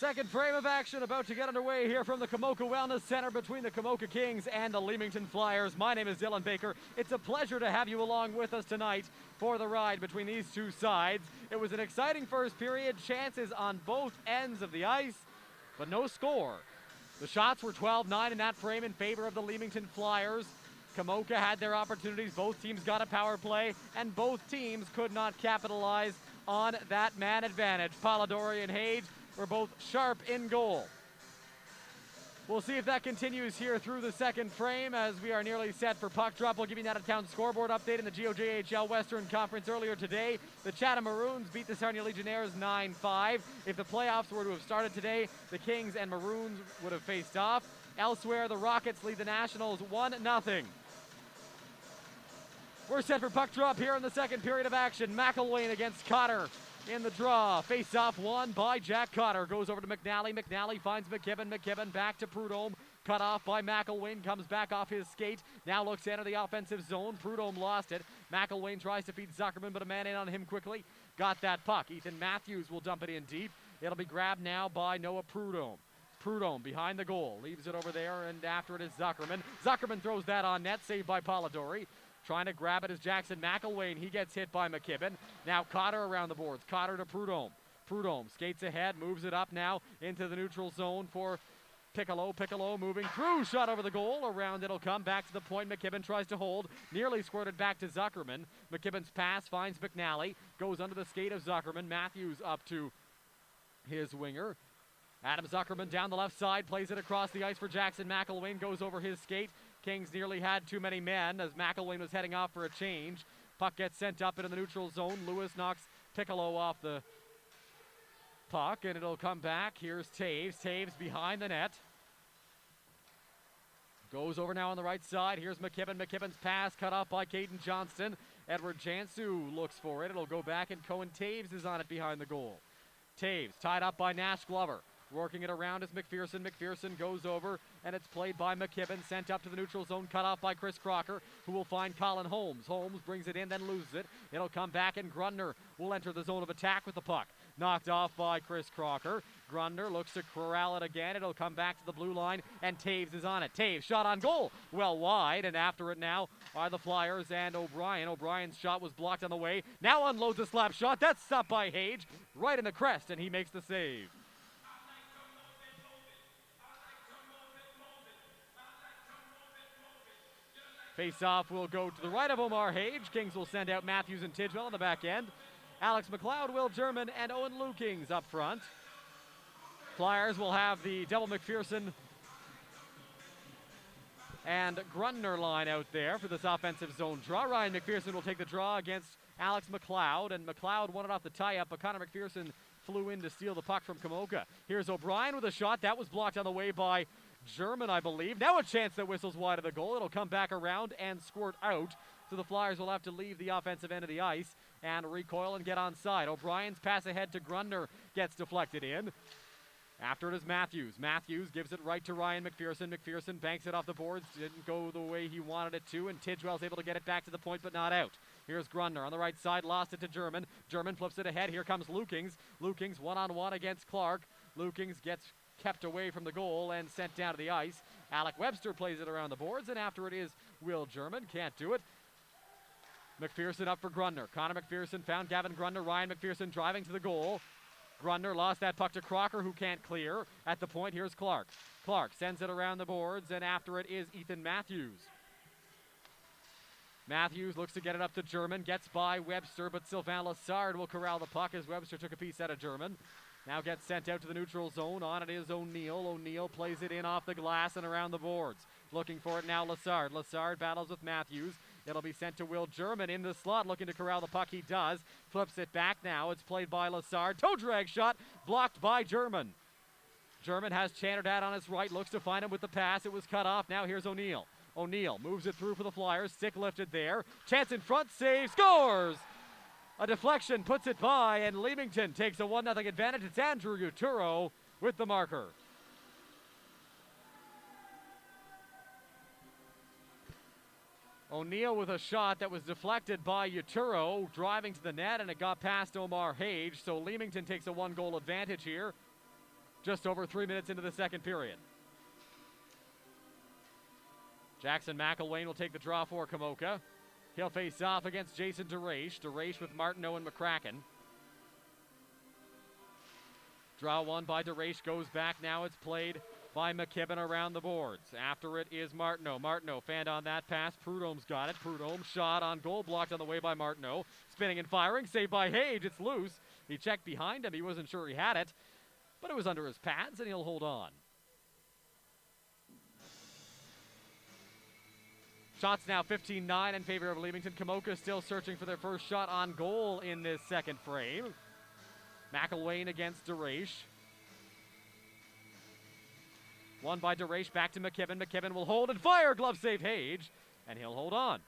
Second frame of action about to get underway here from the Komoka Wellness Center between the Komoka Kings and the Leamington Flyers. My name is Dylan Baker. It's a pleasure to have you along with us tonight for the ride between these two sides. It was an exciting first period, chances on both ends of the ice, but no score. The shots were 12-9 in that frame in favor of the Leamington Flyers. Komoka had their opportunities, both teams got a power play, and both teams could not capitalize on that man advantage. Polidori and Hage were both sharp in goal. We'll see if that continues here through the second frame as we are nearly set for puck drop. We'll give you an out-of-town scoreboard update in the GOJHL Western Conference earlier today. The Chatham Maroons beat the Sarnia Legionnaires 9-5. If the playoffs were to have started today, the Kings and Maroons would have faced off. Elsewhere, the Rockets lead the Nationals 1-0. We're set for puck drop here in the second period of action. McElwain against Cotter in the draw. Face-off won by Jack Cotter. Goes over to McNally. McNally finds McKibben. McKibben back to Prudhomme. Cut off by McElwain. Comes back off his skate. Now looks to enter the offensive zone. Prudhomme lost it. McElwain tries to feed Zuckerman, but a man in on him quickly. Got that puck. Ethan Matthews will dump it in deep. It'll be grabbed now by Noah Prudhomme. Prudhomme behind the goal. Leaves it over there, and after it is Zuckerman. Zuckerman throws that on net. Saved by Polidori. Trying to grab it is Jackson McElwain. He gets hit by McKibben. Now Cotter around the boards. Cotter to Prudhomme. Prudhomme skates ahead, moves it up now into the neutral zone for Piccolo. Piccolo moving through. Shot over the goal. Around it'll come. Back to the point. McKibben tries to hold. Nearly squirted back to Zuckerman. McKibben's pass finds McNally. Goes under the skate of Zuckerman. Matthews up to his winger. Adam Zuckerman down the left side. Plays it across the ice for Jackson McElwain. Goes over his skate. Kings nearly had too many men as McElwain was heading off for a change. Puck gets sent up into the neutral zone. Lewis knocks Piccolo off the puck, and it'll come back. Here's Taves. Taves behind the net. Goes over now on the right side. Here's McKibben. McKibben's pass cut off by Caden Johnston. Edward Jansu looks for it. It'll go back, and Cohen Taves is on it behind the goal. Taves tied up by Nash Glover. Working it around is McPherson. McPherson goes over, and it's played by McKibben. Sent up to the neutral zone, cut off by Chris Crocker, who will find Colin Holmes. Holmes brings it in, then loses it. It'll come back, and Grundner will enter the zone of attack with the puck. Knocked off by Chris Crocker. Grundner looks to corral it again. It'll come back to the blue line, and Taves is on it. Taves shot on goal. Well wide, and after it now are the Flyers and O'Brien. O'Brien's shot was blocked on the way. Now unloads a slap shot. That's stopped by Hage. Right in the crest, and he makes the save. Face-off will go to the right of Omar Hage. Kings will send out Matthews and Tidwell on the back end. Alex McLeod, Will German, and Owen Lukings up front. Flyers will have the double McPherson and Grundner line out there for this offensive zone draw. Ryan McPherson will take the draw against Alex McLeod, and McLeod won it off the tie-up, but Connor McPherson flew in to steal the puck from Komoka. Here's O'Brien with a shot. That was blocked on the way by German, I believe. Now a chance that whistles wide of the goal. It'll come back around and squirt out. So the Flyers will have to leave the offensive end of the ice and recoil and get onside. O'Brien's pass ahead to Grundner gets deflected in. After it is Matthews. Matthews gives it right to Ryan McPherson. McPherson banks it off the boards. Didn't go the way he wanted it to, and Tidwell's able to get it back to the point, but not out. Here's Grundner on the right side. Lost it to German. German flips it ahead. Here comes Lukings. Lukings one-on-one against Clark. Lukings gets kept away from the goal and sent down to the ice. Alec Webster plays it around the boards, and after it is Will German. Can't do it. McPherson up for Grundner. Connor McPherson found Gavin Grundner. Ryan McPherson driving to the goal. Grundner lost that puck to Crocker, who can't clear. At the point, here's Clark. Clark sends it around the boards, and after it is Ethan Matthews. Matthews looks to get it up to German. Gets by Webster, but Sylvain Lassard will corral the puck as Webster took a piece out of German. Now gets sent out to the neutral zone. On it is O'Neill. O'Neill plays it in off the glass and around the boards. Looking for it now, Lassard. Lassard battles with Matthews. It'll be sent to Will German in the slot, looking to corral the puck. He does. Flips it back now. It's played by Lassard. Toe drag shot blocked by German. German has Chanardad on his right. Looks to find him with the pass. It was cut off. Now here's O'Neill. O'Neill moves it through for the Flyers. Stick lifted there. Chance in front. Save. Scores! A deflection puts it by, and Leamington takes a 1-0 advantage. It's Andrew Uturo with the marker. O'Neill with a shot that was deflected by Uturo, driving to the net, and it got past Omar Hage. So Leamington takes a 1-goal advantage here. just over 3 minutes into the second period. Jackson McElwain will take the draw for Komoka. He'll face off against Jason DeRaiche. DeRaiche with Martineau and McCracken. Draw one by DeRaiche goes back. Now it's played by McKibben around the boards. After it is Martineau. Martineau fanned on that pass. Prudhomme's got it. Prudhomme shot on goal, blocked on the way by Martineau. Spinning and firing, saved by Hage. It's loose. He checked behind him. He wasn't sure he had it, but it was under his pads, and he'll hold on. Shots now 15-9 in favor of Leamington. Komoka still searching for their first shot on goal in this second frame. McElwain against DeRaiche. One by DeRaiche, back to McKibben. McKibben will hold and fire. Glove save Hage, and he'll hold on.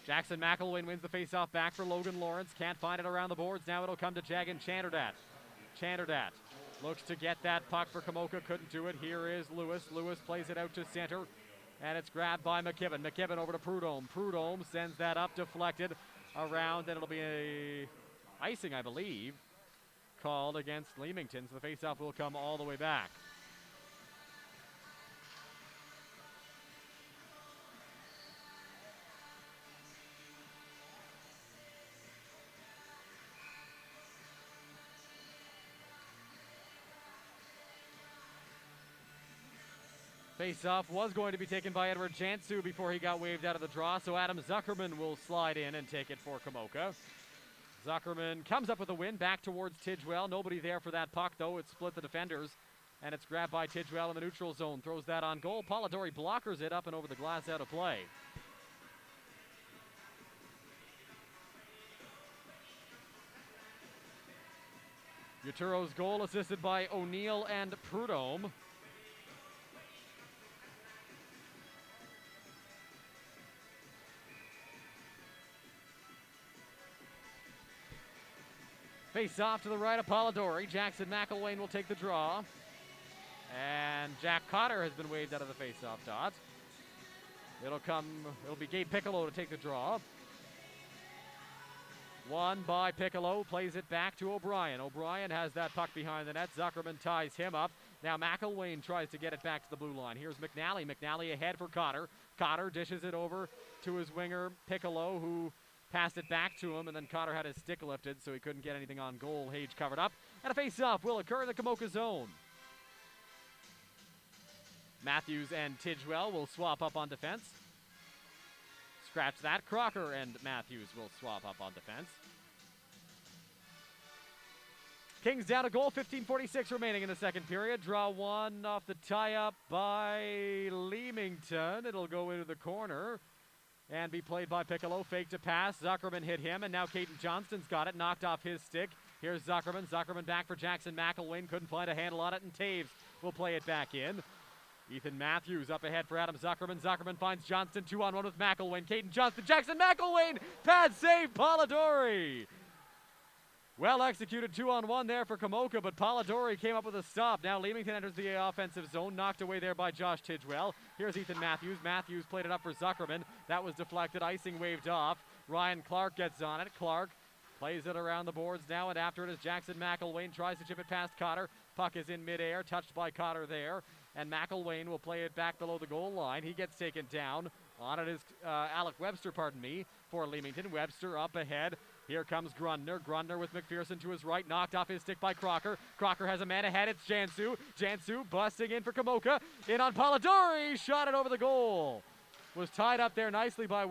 Jackson McElwain wins the faceoff back for Logan Lawrence. Can't find it around the boards. Now it'll come to Jagan Chanderdat. Chanderdat looks to get that puck for Komoka. Couldn't do it. Here is Lewis. Lewis plays it out to center. And it's grabbed by McKibben. McKibben over to Prudhomme. Prudhomme sends that up, deflected around, and it'll be a icing, I believe, called against Leamington. So the faceoff will come all the way back. Face-off was going to be taken by Edward Jansu before he got waved out of the draw, so Adam Zuckerman will slide in and take it for Komoka. Zuckerman comes up with a win back towards Tidgewell. Nobody there for that puck, though. It split the defenders, and it's grabbed by Tidgewell in the neutral zone. Throws that on goal. Polidori blockers it up and over the glass, out of play. Uturo's goal assisted by O'Neill and Prudhomme. Face off to the right of Polidori. Jackson McElwain will take the draw. And Jack Cotter has been waved out of the face-off dot. It'll be Gabe Piccolo to take the draw. One by Piccolo, plays it back to O'Brien. O'Brien has that puck behind the net. Zuckerman ties him up. Now McElwain tries to get it back to the blue line. Here's McNally. McNally ahead for Cotter. Cotter dishes it over to his winger, Piccolo, who passed it back to him, and then Cotter had his stick lifted, so he couldn't get anything on goal. Hage covered up, and a face-off will occur in the Komoka zone. Matthews and Tidgewell will swap up on defense. Scratch that. Crocker and Matthews will swap up on defense. Kings down a goal, 15:46 remaining in the second period. Draw one off the tie-up by Leamington. It'll go into the corner and be played by Piccolo. Fake to pass. Zuckerman hit him, and now Caden Johnston's got it. Knocked off his stick. Here's Zuckerman. Zuckerman back for Jackson McElwain. Couldn't find a handle on it, and Taves will play it back in. Ethan Matthews up ahead for Adam Zuckerman. Zuckerman finds Johnston 2-on-1 with McElwain. Caden Johnston. Jackson McElwain. Pad save Polidori. Well executed 2-on-1 there for Komoka, but Polidori came up with a stop. Now Leamington enters the offensive zone, knocked away there by Josh Tidgewell. Here's Ethan Matthews. Matthews played it up for Zuckerman. That was deflected, icing waved off. Ryan Clark gets on it. Clark plays it around the boards now, and after it is Jackson McElwain. Tries to chip it past Cotter. Puck is in midair, touched by Cotter there, and McElwain will play it back below the goal line. He gets taken down. On it is Alec Webster, for Leamington. Webster up ahead. Here comes Grundner. Grundner with McPherson to his right. Knocked off his stick by Crocker. Crocker has a man ahead. It's Jansu. Jansu busting in for Komoka. In on Polidori. Shot it over the goal. Was tied up there nicely by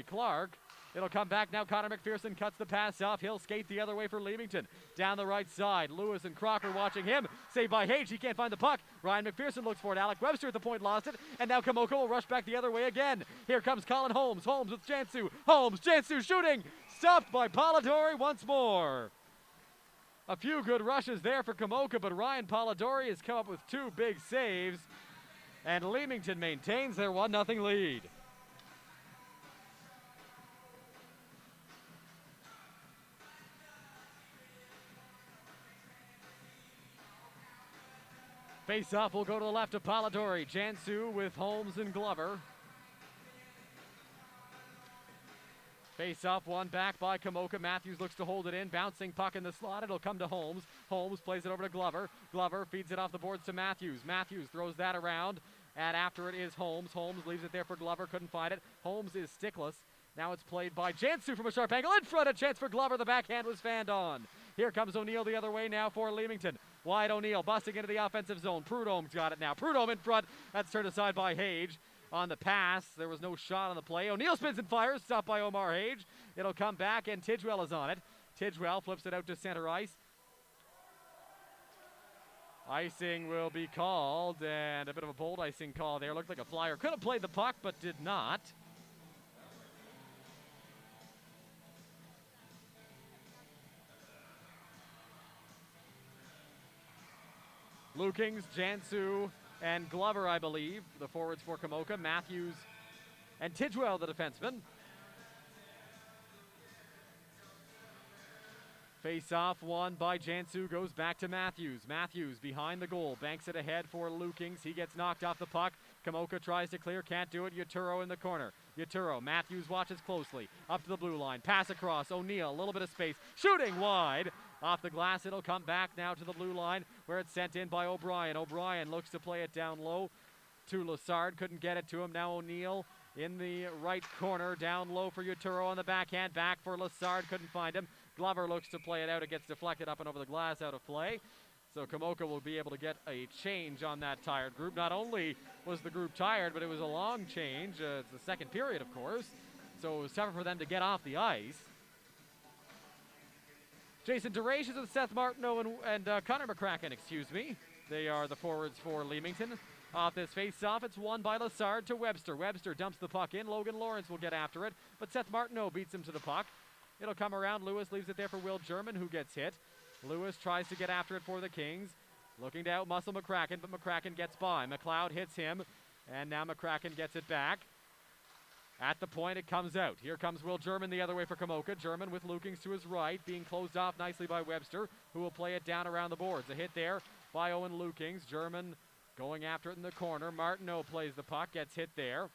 Clark. It'll come back now. Connor McPherson cuts the pass off. He'll skate the other way for Leamington. Down the right side. Lewis and Crocker watching him. Saved by Hage. He can't find the puck. Ryan McPherson looks for it. Alec Webster at the point lost it. And now Komoka will rush back the other way again. Here comes Colin Holmes. Holmes with Jansu. Holmes. Jansu shooting. Stopped by Polidori once more. A few good rushes there for Komoka, but Ryan Polidori has come up with two big saves. And Leamington maintains their 1-0 lead. Face off will go to the left of Polidori. Jansu with Holmes and Glover. Face off, one back by Komoka. Matthews looks to hold it in. Bouncing puck in the slot. It'll come to Holmes. Holmes plays it over to Glover. Glover feeds it off the boards to Matthews. Matthews throws that around. And after it is Holmes. Holmes leaves it there for Glover. Couldn't find it. Holmes is stickless. Now it's played by Jansu from a sharp angle. In front, a chance for Glover. The backhand was fanned on. Here comes O'Neill the other way now for Leamington. Wide O'Neill busting into the offensive zone. Prudhomme's got it now. Prudhomme in front. That's turned aside by Hage. On the pass, there was no shot on the play. O'Neill spins and fires, stopped by Omar Hage. It'll come back, and Tidgewell is on it. Tidgewell flips it out to center ice. Icing will be called, and a bit of a bold icing call there. Looked like a flyer. Could have played the puck, but did not. Lukings, Jansu, and Glover, I believe, the forwards for Komoka. Matthews and Tidgewell, the defenseman. Face off, won by Jansu, goes back to Matthews. Matthews behind the goal, banks it ahead for Lukings. He gets knocked off the puck. Komoka tries to clear, can't do it. Yaturo in the corner. Yaturo, Matthews watches closely. Up to the blue line, pass across. O'Neill, a little bit of space, shooting wide. Off the glass, it'll come back now to the blue line where it's sent in by O'Brien. O'Brien looks to play it down low to Lassard. Couldn't get it to him. Now O'Neill in the right corner. Down low for Yaturo on the backhand. Back for Lassard. Couldn't find him. Glover looks to play it out. It gets deflected up and over the glass, out of play. So Komoka will be able to get a change on that tired group. Not only was the group tired, but it was a long change. It's the second period, of course. So it was tougher for them to get off the ice. Jason Derage is with Seth Martineau and Connor McCracken, excuse me. They are the forwards for Leamington. Off this face-off, it's won by Lassard to Webster. Webster dumps the puck in. Logan Lawrence will get after it, but Seth Martineau beats him to the puck. It'll come around. Lewis leaves it there for Will German, who gets hit. Lewis tries to get after it for the Kings. Looking to outmuscle McCracken, but McCracken gets by. McLeod hits him, and now McCracken gets it back. At the point, it comes out. Here comes Will German the other way for Komoka. German with Lukings to his right, being closed off nicely by Webster, who will play it down around the boards. A hit there by Owen Lukings. German going after it in the corner. Martineau plays the puck, gets hit there.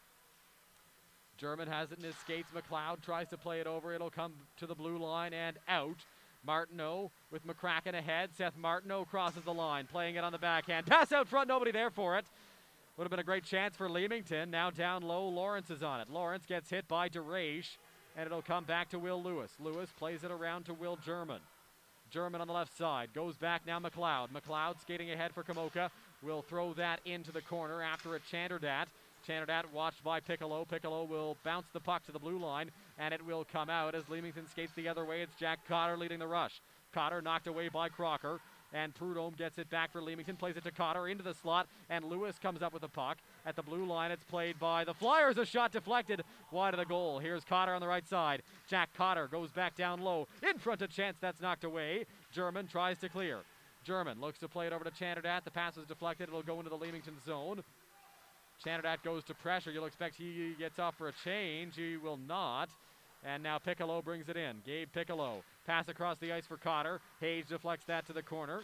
German has it in his skates. McLeod tries to play it over. It'll come to the blue line and out. Martineau with McCracken ahead. Seth Martineau crosses the line, playing it on the backhand. Pass out front, nobody there for it. Would have been a great chance for Leamington. Now down low, Lawrence is on it. Lawrence gets hit by Derage, and it'll come back to Will Lewis. Lewis plays it around to Will German. German on the left side. Goes back now McLeod. McLeod skating ahead for Komoka. Will throw that into the corner after a Chanderdat. Chanderdat watched by Piccolo. Piccolo will bounce the puck to the blue line, and it will come out as Leamington skates the other way. It's Jack Cotter leading the rush. Cotter knocked away by Crocker. And Prudhomme gets it back for Leamington, plays it to Cotter into the slot, and Lewis comes up with the puck. At the blue line, it's played by the Flyers. A shot deflected wide of the goal. Here's Cotter on the right side. Jack Cotter goes back down low. In front of Chance, that's knocked away. German tries to clear. German looks to play it over to Chanderdat. The pass is deflected. It'll go into the Leamington zone. Chanderdat goes to pressure. You'll expect he gets off for a change. He will not. And now Piccolo brings it in. Gabe Piccolo. Pass across the ice for Cotter. Hage deflects that to the corner.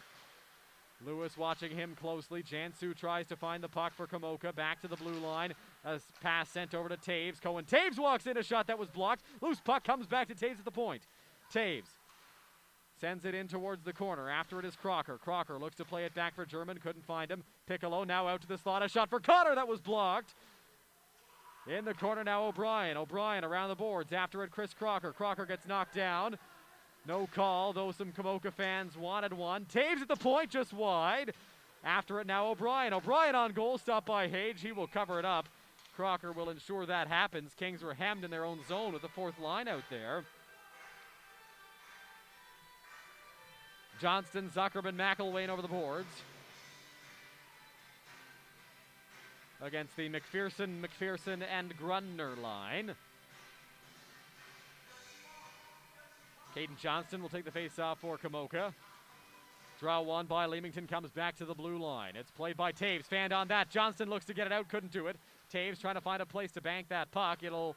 Lewis watching him closely. Jansu tries to find the puck for Komoka. Back to the blue line. A pass sent over to Taves. Cohen Taves walks in. A shot that was blocked. Loose puck comes back to Taves at the point. Taves sends it in towards the corner. After it is Crocker. Crocker looks to play it back for German. Couldn't find him. Piccolo now out to the slot. A shot for Cotter. That was blocked. In the corner now O'Brien. O'Brien around the boards. After it, Chris Crocker. Crocker gets knocked down. No call, though some Komoka fans wanted one. Taves at the point, just wide. After it now O'Brien. O'Brien on goal, stopped by Hage. He will cover it up. Crocker will ensure that happens. Kings were hemmed in their own zone with the fourth line out there. Johnston, Zuckerman, McElwain over the boards. Against the McPherson, and Grundner line. Caden Johnston will take the face-off for Komoka. Draw one by Leamington, comes back to the blue line. It's played by Taves, fanned on that. Johnston looks to get it out, couldn't do it. Taves trying to find a place to bank that puck. It'll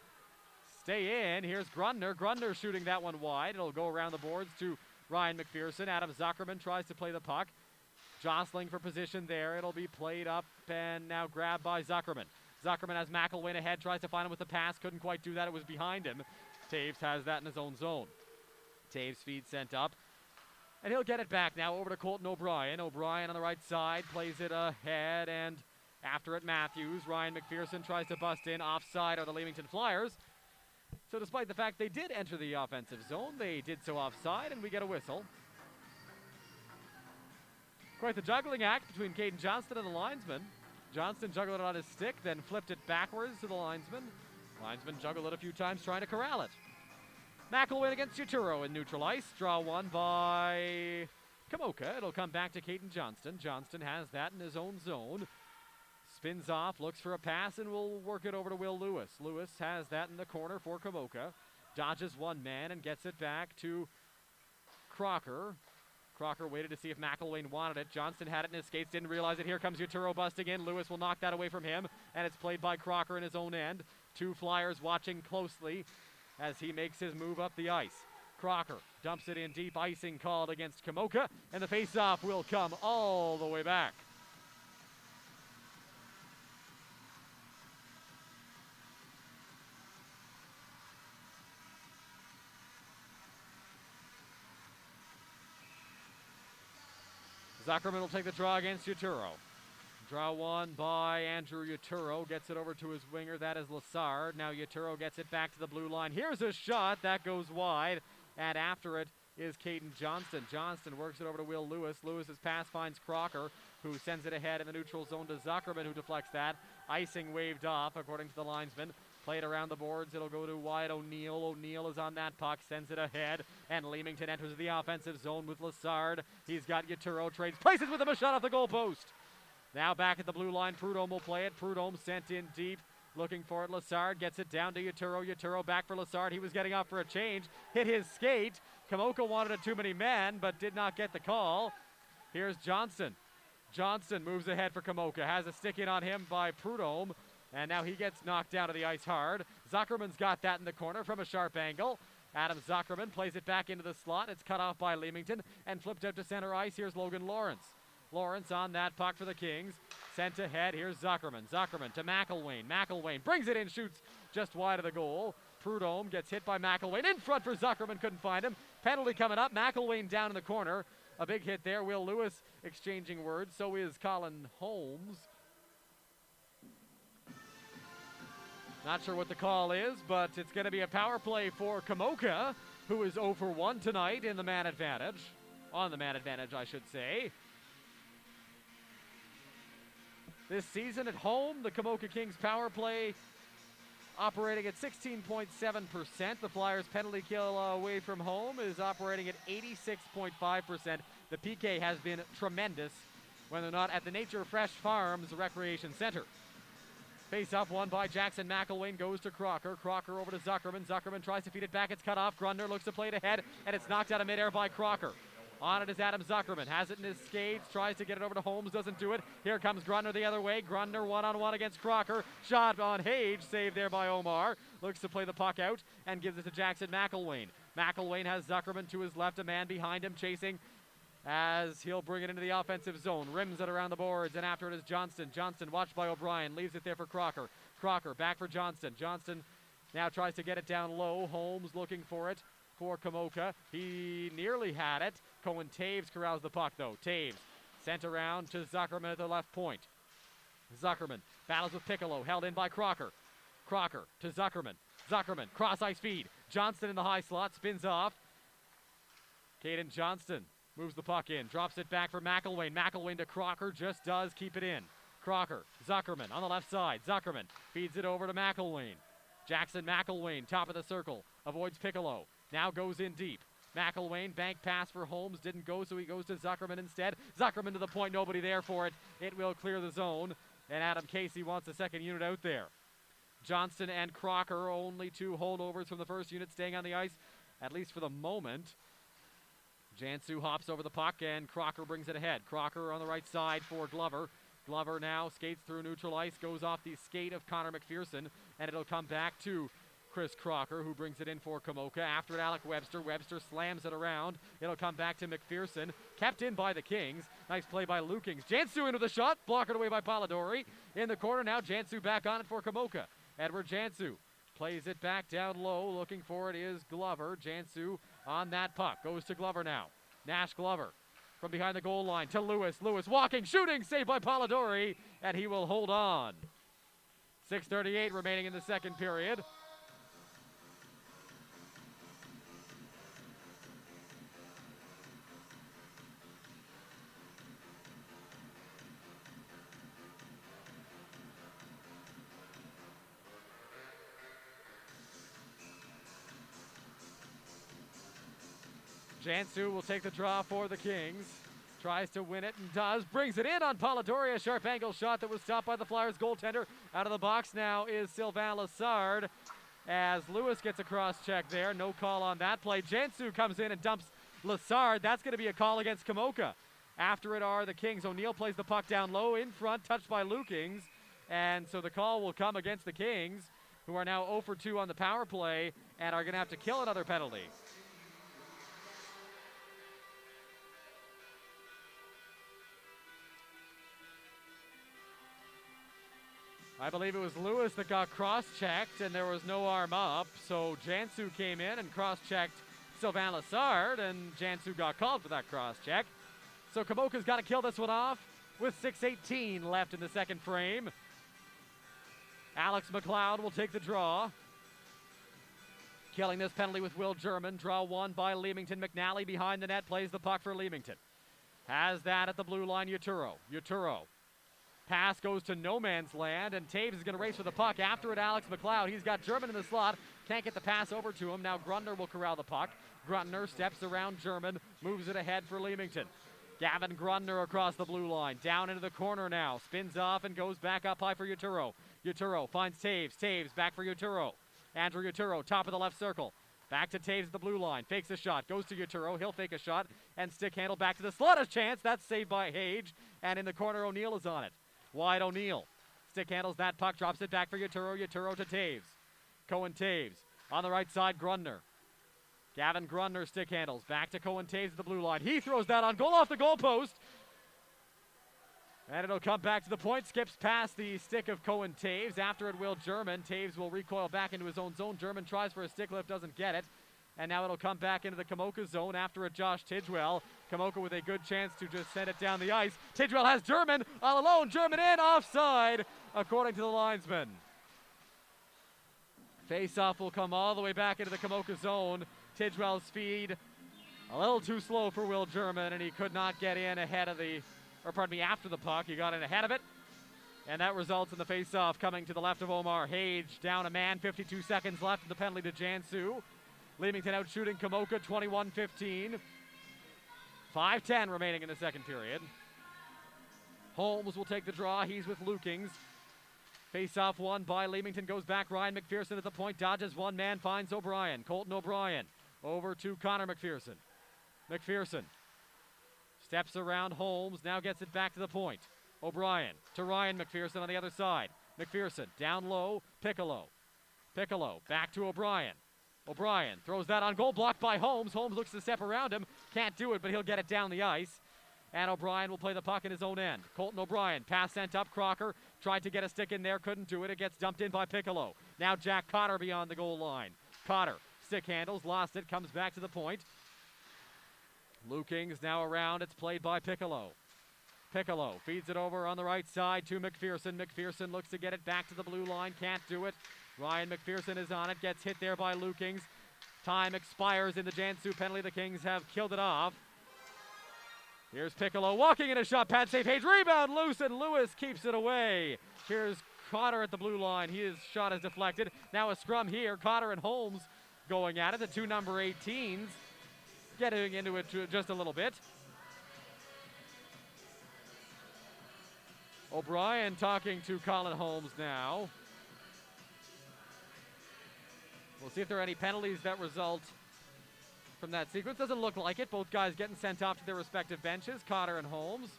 stay in. Here's Grundner. Grundner shooting that one wide. It'll go around the boards to Ryan McPherson. Adam Zuckerman tries to play the puck. Jostling for position there. It'll be played up and now grabbed by Zuckerman. Zuckerman has McElwain ahead, tries to find him with the pass. Couldn't quite do that. It was behind him. Taves has that in his own zone. Taves' feed sent up. And he'll get it back now over to Colton O'Brien. O'Brien on the right side plays it ahead, and after it, Matthews. Ryan McPherson tries to bust in. Offside are the Leamington Flyers. So despite the fact they did enter the offensive zone, they did so offside, and we get a whistle. Quite the juggling act between Caden Johnston and the linesman. Johnston juggled it on his stick, then flipped it backwards to the linesman. Linesman juggled it a few times, trying to corral it. McElwain against Uturo in neutral ice. Draw one by Komoka. It'll come back to Caden Johnston. Johnston has that in his own zone. Spins off, looks for a pass, and will work it over to Will Lewis. Lewis has that in the corner for Komoka. Dodges one man and gets it back to Crocker. Crocker waited to see if McElwain wanted it. Johnston had it in his skates, didn't realize it. Here comes Uturo busting in. Lewis will knock that away from him, and it's played by Crocker in his own end. Two Flyers watching closely as he makes his move up the ice. Crocker dumps it in deep, icing called against Komoka, and the face-off will come all the way back. Zuckerman will take the draw against Uturo. Draw one by Andrew Uturo. Gets it over to his winger. That is Lassard. Now Uturo gets it back to the blue line. Here's a shot. That goes wide. And after it is Caden Johnston. Johnston works it over to Will Lewis. Lewis's pass finds Crocker, who sends it ahead in the neutral zone to Zuckerman, who deflects that. Icing waved off, according to the linesman. Played around the boards. It'll go to Wyatt O'Neill. O'Neill is on that puck. Sends it ahead. And Leamington enters the offensive zone with Lassard. He's got Uturo. Trades places with him. A shot off the goalpost. Now back at the blue line, Prudhomme will play it. Prudhomme sent in deep, looking for it. Lassard gets it down to Uturo. Uturo back for Lassard. He was getting up for a change. Hit his skate. Komoka wanted a too many men, but did not get the call. Here's Johnston. Johnston moves ahead for Komoka. Has a stick in on him by Prudhomme. And now he gets knocked down to the ice hard. Zuckerman's got that in the corner from a sharp angle. Adam Zuckerman plays it back into the slot. It's cut off by Leamington and flipped out to center ice. Here's Logan Lawrence. Lawrence on that puck for the Kings. Sent ahead. Here's Zuckerman. Zuckerman to McElwain. McElwain brings it in, shoots just wide of the goal. Prudhomme gets hit by McElwain. In front for Zuckerman. Couldn't find him. Penalty coming up. McElwain down in the corner. A big hit there. Will Lewis exchanging words. So is Colin Holmes. Not sure what the call is, but it's going to be a power play for Komoka, who is 0 for 1 tonight in the man advantage. On the man advantage, I should say. This season at home, the Komoka Kings power play operating at 16.7%. The Flyers penalty kill away from home is operating at 86.5%. The PK has been tremendous when they're not at the Nature Fresh Farms Recreation Center. Face-off won by Jackson. McElwain goes to Crocker. Crocker over to Zuckerman. Zuckerman tries to feed it back. It's cut off. Grundner looks to play it ahead, and it's knocked out of midair by Crocker. On it is Adam Zuckerman. Has it in his skates. Tries to get it over to Holmes. Doesn't do it. Here comes Grundner the other way. Grundner one-on-one against Crocker. Shot on Hage. Saved there by Omar. Looks to play the puck out and gives it to Jackson McElwain. McElwain has Zuckerman to his left. A man behind him chasing as he'll bring it into the offensive zone. Rims it around the boards, and after it is Johnston. Johnston watched by O'Brien. Leaves it there for Crocker. Crocker back for Johnston. Johnston now tries to get it down low. Holmes looking for it for Komoka. He nearly had it. Cohen Taves corrals the puck, though. Taves sent around to Zuckerman at the left point. Zuckerman battles with Piccolo, held in by Crocker. Crocker to Zuckerman. Zuckerman, cross-ice feed. Johnston in the high slot, spins off. Caden Johnston moves the puck in, drops it back for McElwain. McElwain to Crocker, just does keep it in. Crocker, Zuckerman on the left side. Zuckerman feeds it over to McElwain. Jackson McElwain, top of the circle, avoids Piccolo. Now goes in deep. McElwain, bank pass for Holmes, didn't go, so he goes to Zuckerman instead. Zuckerman to the point, nobody there for it. It will clear the zone, and Adam Casey wants the second unit out there. Johnston and Crocker, only two holdovers from the first unit staying on the ice, at least for the moment. Jansu hops over the puck, and Crocker brings it ahead. Crocker on the right side for Glover. Glover now skates through neutral ice, goes off the skate of Connor McPherson, and it'll come back to Chris Crocker, who brings it in for Komoka. After it, Alec Webster. Webster slams it around. It'll come back to McPherson. Kept in by the Kings. Nice play by Lukings. Jansu in with a shot. Blocked away by Polidori. In the corner now, Jansu back on it for Komoka. Edward Jansu plays it back down low. Looking for it is Glover. Jansu on that puck. Goes to Glover now. Nash Glover from behind the goal line to Lewis. Lewis walking, shooting, saved by Polidori, and he will hold on. 6:38 remaining in the second period. Jansu will take the draw for the Kings. Tries to win it and does. Brings it in on Polidori. A sharp angle shot that was stopped by the Flyers goaltender. Out of the box now is Sylvain Lessard as Lewis gets a cross check there. No call on that play. Jansu comes in and dumps Lessard. That's going to be a call against Komoka. After it are the Kings. O'Neill plays the puck down low in front, touched by Lukings. And so the call will come against the Kings, who are now 0 for 2 on the power play and are going to have to kill another penalty. I believe it was Lewis that got cross-checked, and there was no arm up, so Jansu came in and cross-checked Sylvain Lessard, and Jansu got called for that cross-check. So Komoka's got to kill this one off with 6:18 left in the second frame. Alex McLeod will take the draw. Killing this penalty with Will German. Draw one by Leamington. McNally behind the net plays the puck for Leamington. Has that at the blue line, Uturo. Pass goes to no man's land, and Taves is going to race for the puck. After it, Alex McLeod. He's got German in the slot. Can't get the pass over to him. Now Grundner will corral the puck. Grundner steps around German, moves it ahead for Leamington. Gavin Grundner across the blue line. Down into the corner now. Spins off and goes back up high for Uturo. Uturo finds Taves. Taves back for Uturo. Andrew Uturo, top of the left circle. Back to Taves at the blue line. Fakes a shot. Goes to Uturo. He'll fake a shot. And stick handle back to the slot. A chance. That's saved by Hage. And in the corner, O'Neill is on it. Wide O'Neill. Stick handles that puck. Drops it back for Uturo. Uturo to Taves. Cohen Taves. On the right side, Grundner. Gavin Grundner stick handles. Back to Cohen Taves at the blue line. He throws that on goal off the goalpost. And it'll come back to the point. Skips past the stick of Cohen Taves. After it, Will German. Taves will recoil back into his own zone. German tries for a stick lift. Doesn't get it. And now it'll come back into the Komoka zone. After it, Josh Tidgewell. Komoka with a good chance to just send it down the ice. Tidgewell has German all alone. German in, offside, according to the linesman. Face-off will come all the way back into the Komoka zone. Tidgewell's speed a little too slow for Will German, and he could not get in ahead of after the puck. He got in ahead of it, and that results in the face-off coming to the left of Omar Hage. Down a man, 52 seconds left, and the penalty to Jansu. Leamington out shooting Komoka 21-15. 5:10 remaining in the second period. Holmes will take the draw. He's with Lukings. Face-off won by Leamington. Goes back. Ryan McPherson at the point. Dodges one man. Finds O'Brien. Colton O'Brien. Over to Connor McPherson. McPherson steps around Holmes. Now gets it back to the point. O'Brien to Ryan McPherson on the other side. McPherson down low. Piccolo back to O'Brien. O'Brien throws that on goal, blocked by Holmes. Holmes looks to step around him. Can't do it, but he'll get it down the ice. And O'Brien will play the puck in his own end. Colton O'Brien, pass sent up. Crocker tried to get a stick in there, couldn't do it. It gets dumped in by Piccolo. Now Jack Cotter beyond the goal line. Cotter, stick handles, lost it, comes back to the point. Lukings now around. It's played by Piccolo. Piccolo feeds it over on the right side to McPherson. McPherson looks to get it back to the blue line. Can't do it. Ryan McPherson is on it. Gets hit there by Lukings. Time expires in the Jansu penalty. The Kings have killed it off. Here's Piccolo walking in a shot. Pad save. Hage rebound loose, and Lewis keeps it away. Here's Cotter at the blue line. His shot is deflected. Now a scrum here. Cotter and Holmes going at it. The two number 18s getting into it just a little bit. O'Brien talking to Colin Holmes now. We'll see if there are any penalties that result from that sequence. Doesn't look like it. Both guys getting sent off to their respective benches, Cotter and Holmes.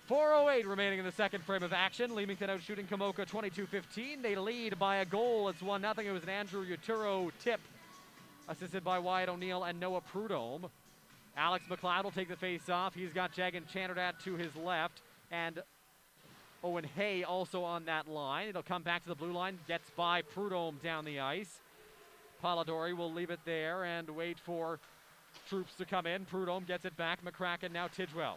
4:08 remaining in the second frame of action. Leamington out shooting Komoka 22-15. They lead by a goal. It's 1-0. It was an Andrew Uturo tip, assisted by Wyatt O'Neill and Noah Prudhomme. Alex McLeod will take the face off. He's got Jagan Chanderdat to his left, and Owen Hay also on that line. It'll come back to the blue line, gets by Prudhomme down the ice. Polidori will leave it there and wait for troops to come in. Prudhomme gets it back. McCracken now Tidgewell.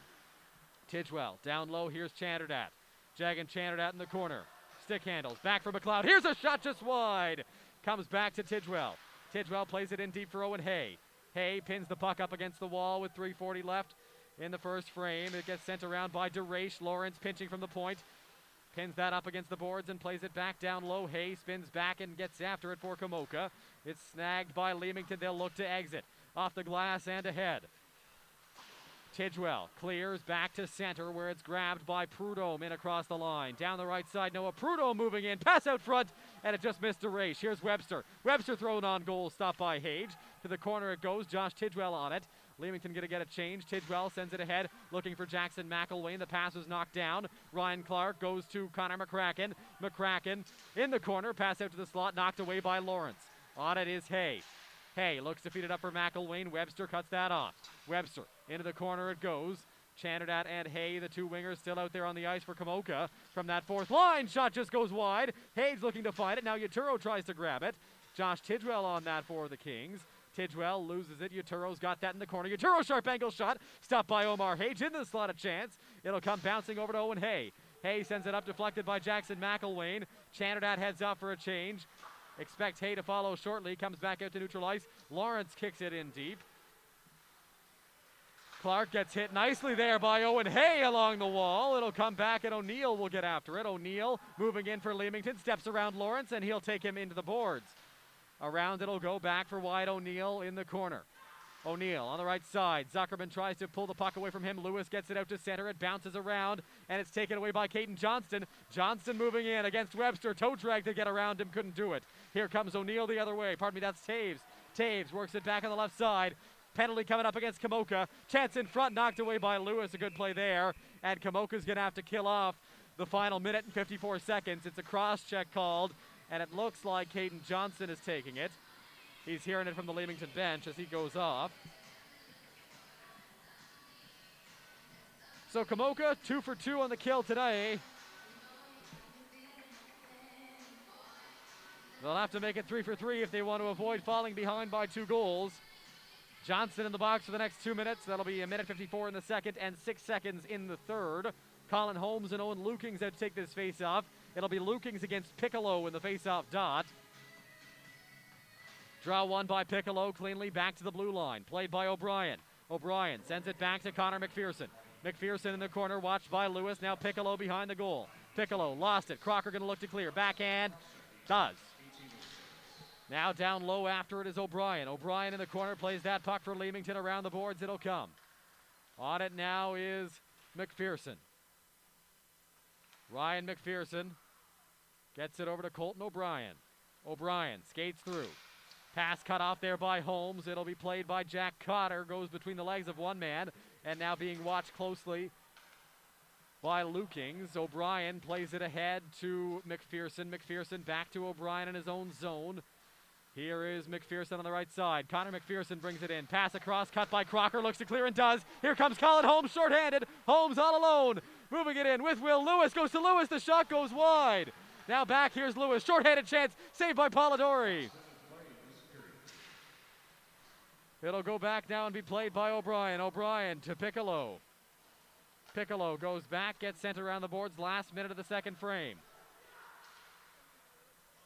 Tidgewell down low. Here's Chanderdat. Jagan Chanderdat in the corner. Stick handles. Back for McLeod. Here's a shot just wide. Comes back to Tidgewell. Tidgewell plays it in deep for Owen Hay. Hay pins the puck up against the wall with 3:40 left in the first frame. It gets sent around by DeRaiche. Lawrence pinching from the point. Pins that up against the boards and plays it back down low. Hay spins back and gets after it for Komoka. It's snagged by Leamington. They'll look to exit. Off the glass and ahead. Tidgewell clears back to center where it's grabbed by Prudhomme in across the line. Down the right side, Noah Prudhomme moving in. Pass out front, and it just missed DeRaiche. Here's Webster. Webster thrown on goal, stopped by Hage. To the corner it goes. Josh Tidgewell on it. Leamington going to get a change. Tidgewell sends it ahead, looking for Jackson McElwain. The pass was knocked down. Ryan Clark goes to Connor McCracken. McCracken in the corner. Pass out to the slot, knocked away by Lawrence. On it is Hay. Hay looks to feed it up for McElwain. Webster cuts that off. Webster into the corner it goes. Chanderdat and Hay, the two wingers, still out there on the ice for Komoka. From that fourth line, shot just goes wide. Hayes looking to find it. Now Uturo tries to grab it. Josh Tidgewell on that for the Kings. Tidgewell loses it. Uturo's got that in the corner. Uturo sharp angle shot. Stopped by Omar Hage. In the slot a chance. It'll come bouncing over to Owen Hay. Hay sends it up, deflected by Jackson McElwain. Chanderdat heads up for a change. Expect Hay to follow shortly. Comes back out to neutral ice. Lawrence kicks it in deep. Clark gets hit nicely there by Owen Hay along the wall. It'll come back and O'Neill will get after it. O'Neill moving in for Leamington. Steps around Lawrence and he'll take him into the boards. Around it'll go back for Wyatt O'Neill in the corner. O'Neill on the right side. Zuckerman tries to pull the puck away from him. Lewis gets it out to center. It bounces around, and it's taken away by Caden Johnston. Johnston moving in against Webster. Toe drag to get around him. Couldn't do it. Here comes O'Neill the other way. Pardon me, that's Taves. Taves works it back on the left side. Penalty coming up against Komoka. Chance in front, knocked away by Lewis. A good play there. And Komoka's going to have to kill off the final minute and 54 seconds. It's a cross-check called, and it looks like Caden Johnston is taking it. He's hearing it from the Leamington bench as he goes off. So Komoka, 2 for 2 on the kill today. They'll have to make it 3 for 3 if they want to avoid falling behind by 2 goals. Johnston in the box for the next 2 minutes. That'll be 1:54 in the second and 6 seconds in the third. Colin Holmes and Owen Lukings out to take this face-off. It'll be Lukings against Piccolo in the face-off dot. Draw one by Piccolo, cleanly back to the blue line. Played by O'Brien. O'Brien sends it back to Connor McPherson. McPherson in the corner, watched by Lewis. Now Piccolo behind the goal. Piccolo lost it. Crocker going to look to clear. Backhand. Does. Now down low after it is O'Brien. O'Brien in the corner plays that puck for Leamington around the boards. It'll come. On it now is McPherson. Ryan McPherson gets it over to Colton O'Brien. O'Brien skates through. Pass cut off there by Holmes. It'll be played by Jack Cotter. Goes between the legs of one man and now being watched closely by Lukings. O'Brien plays it ahead to McPherson. McPherson back to O'Brien in his own zone. Here is McPherson on the right side. Connor McPherson brings it in. Pass across, cut by Crocker. Looks to clear and does. Here comes Colin Holmes, shorthanded. Holmes all alone. Moving it in with Will Lewis. Goes to Lewis. The shot goes wide. Now back. Here's Lewis. Shorthanded chance. Saved by Polidori. It'll go back now and be played by O'Brien. O'Brien to Piccolo. Piccolo goes back, gets sent around the boards last minute of the second frame.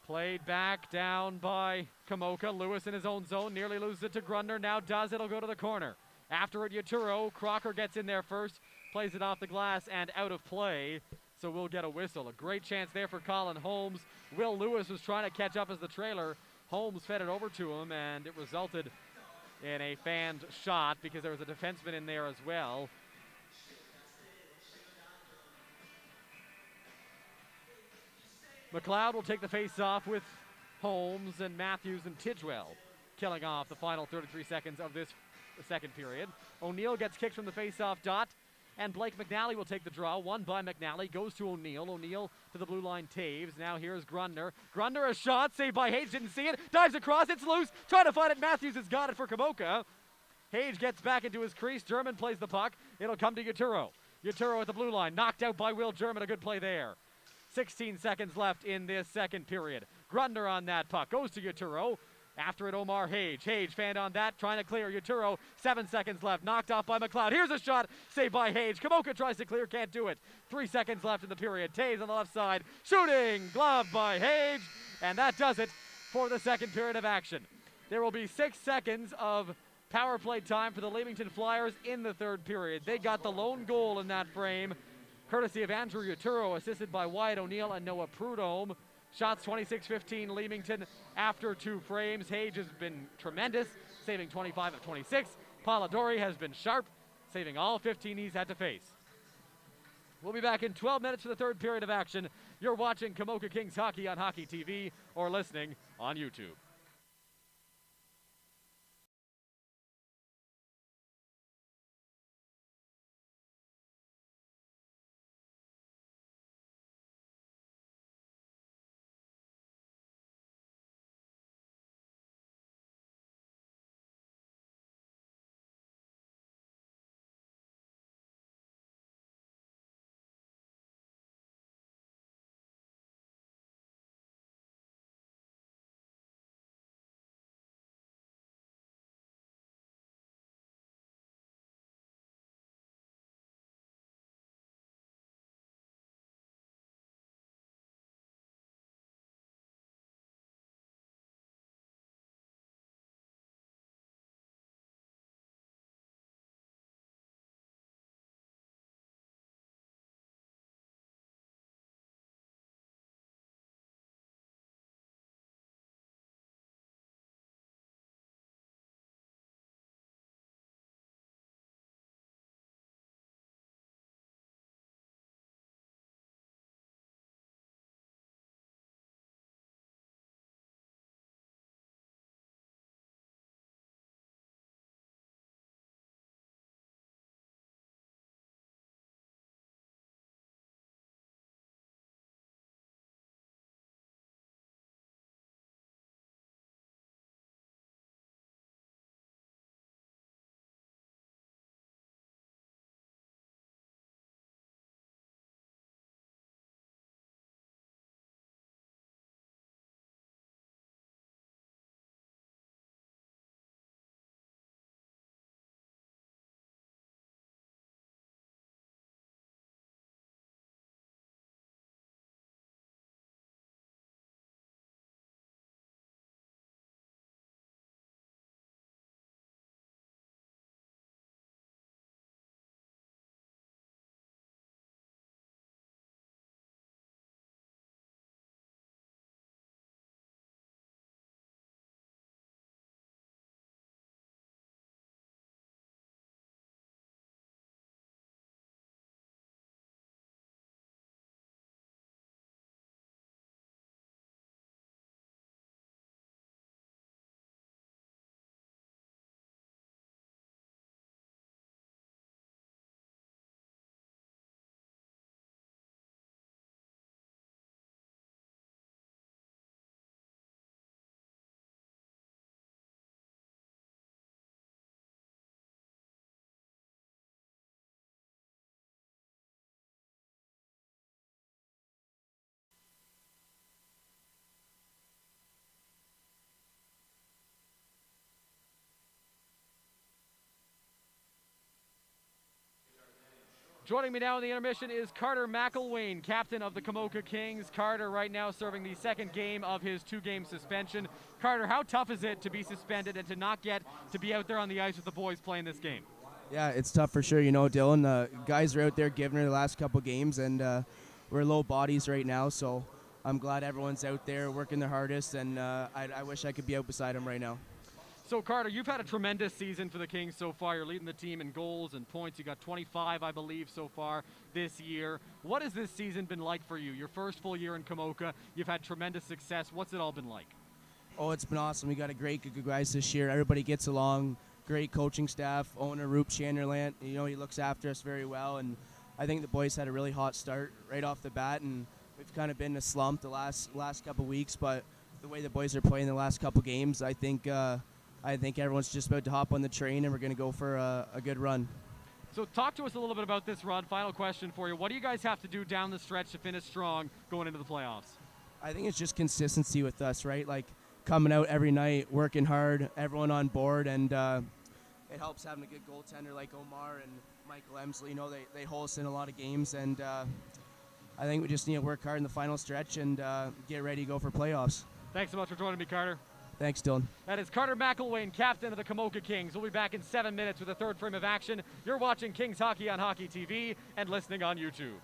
Played back down by Komoka. Lewis in his own zone, nearly loses it to Grundner. Now does, it'll go to the corner. After it, Uturo. Crocker gets in there first, plays it off the glass and out of play. So we'll get a whistle. A great chance there for Colin Holmes. Will Lewis was trying to catch up as the trailer. Holmes fed it over to him, and it resulted in a fanned shot because there was a defenseman in there as well. McLeod will take the face-off with Holmes and Matthews and Tidgewell, killing off the final 33 seconds of this second period. O'Neill gets kicked from the face-off dot. And Blake McNally will take the draw. One by McNally. Goes to O'Neill. O'Neill to the blue line. Taves. Now here's Grundner. Grundner, a shot. Saved by Hage. Didn't see it. Dives across. It's loose. Trying to find it. Matthews has got it for Komoka. Hage gets back into his crease. German plays the puck. It'll come to Yaturo. Yaturo at the blue line. Knocked out by Will German. A good play there. 16 seconds left in this second period. Grundner on that puck. Goes to Yaturo. After it, Omar Hage. Hage fanned on that, trying to clear. Yaturo, 7 seconds left. Knocked off by McLeod. Here's a shot, saved by Hage. Komoka tries to clear, can't do it. 3 seconds left in the period. Taves on the left side. Shooting, glove by Hage. And that does it for the second period of action. There will be 6 seconds of power play time for the Leamington Flyers in the third period. They got the lone goal in that frame, courtesy of Andrew Yaturo, assisted by Wyatt O'Neill and Noah Prudhomme. Shots 26-15 Leamington after 2 frames. Hage has been tremendous, saving 25 of 26. Polidori has been sharp, saving all 15 he's had to face. We'll be back in 12 minutes for the third period of action. You're watching Komoka Kings Hockey on Hockey TV or listening on YouTube. Joining me now in the intermission is Carter McElwain, captain of the Komoka Kings. Carter right now serving the second game of his 2-game suspension. Carter, how tough is it to be suspended and to not get to be out there on the ice with the boys playing this game? Yeah, it's tough for sure. You know, Dylan, guys are out there giving it the last couple games, and we're low bodies right now, so I'm glad everyone's out there working their hardest, and I wish I could be out beside them right now. So, Carter, you've had a tremendous season for the Kings so far. You're leading the team in goals and points. You got 25, I believe, so far this year. What has this season been like for you? Your first full year in Komoka. You've had tremendous success. What's it all been like? Oh, it's been awesome. We got a great group of guys this year. Everybody gets along. great coaching staff, owner Roop Chanderland. You know, he looks after us very well, and I think the boys had a really hot start right off the bat, and we've kind of been in a slump the last couple weeks, but the way the boys are playing the last couple games, I think everyone's just about to hop on the train, and we're going to go for a good run. So talk to us a little bit about this run. Final question for you. What do you guys have to do down the stretch to finish strong going into the playoffs? I think it's just consistency with us, right? Like coming out every night, working hard, everyone on board, and it helps having a good goaltender like Omar and Michael Emsley. You know, they hold us in a lot of games, and I think we just need to work hard in the final stretch and get ready to go for playoffs. Thanks so much for joining me, Carter. Thanks, Dylan. That is Carter McElwain, captain of the Komoka Kings. We'll be back in 7 minutes with a third frame of action. You're watching Kings Hockey on Hockey TV and listening on YouTube.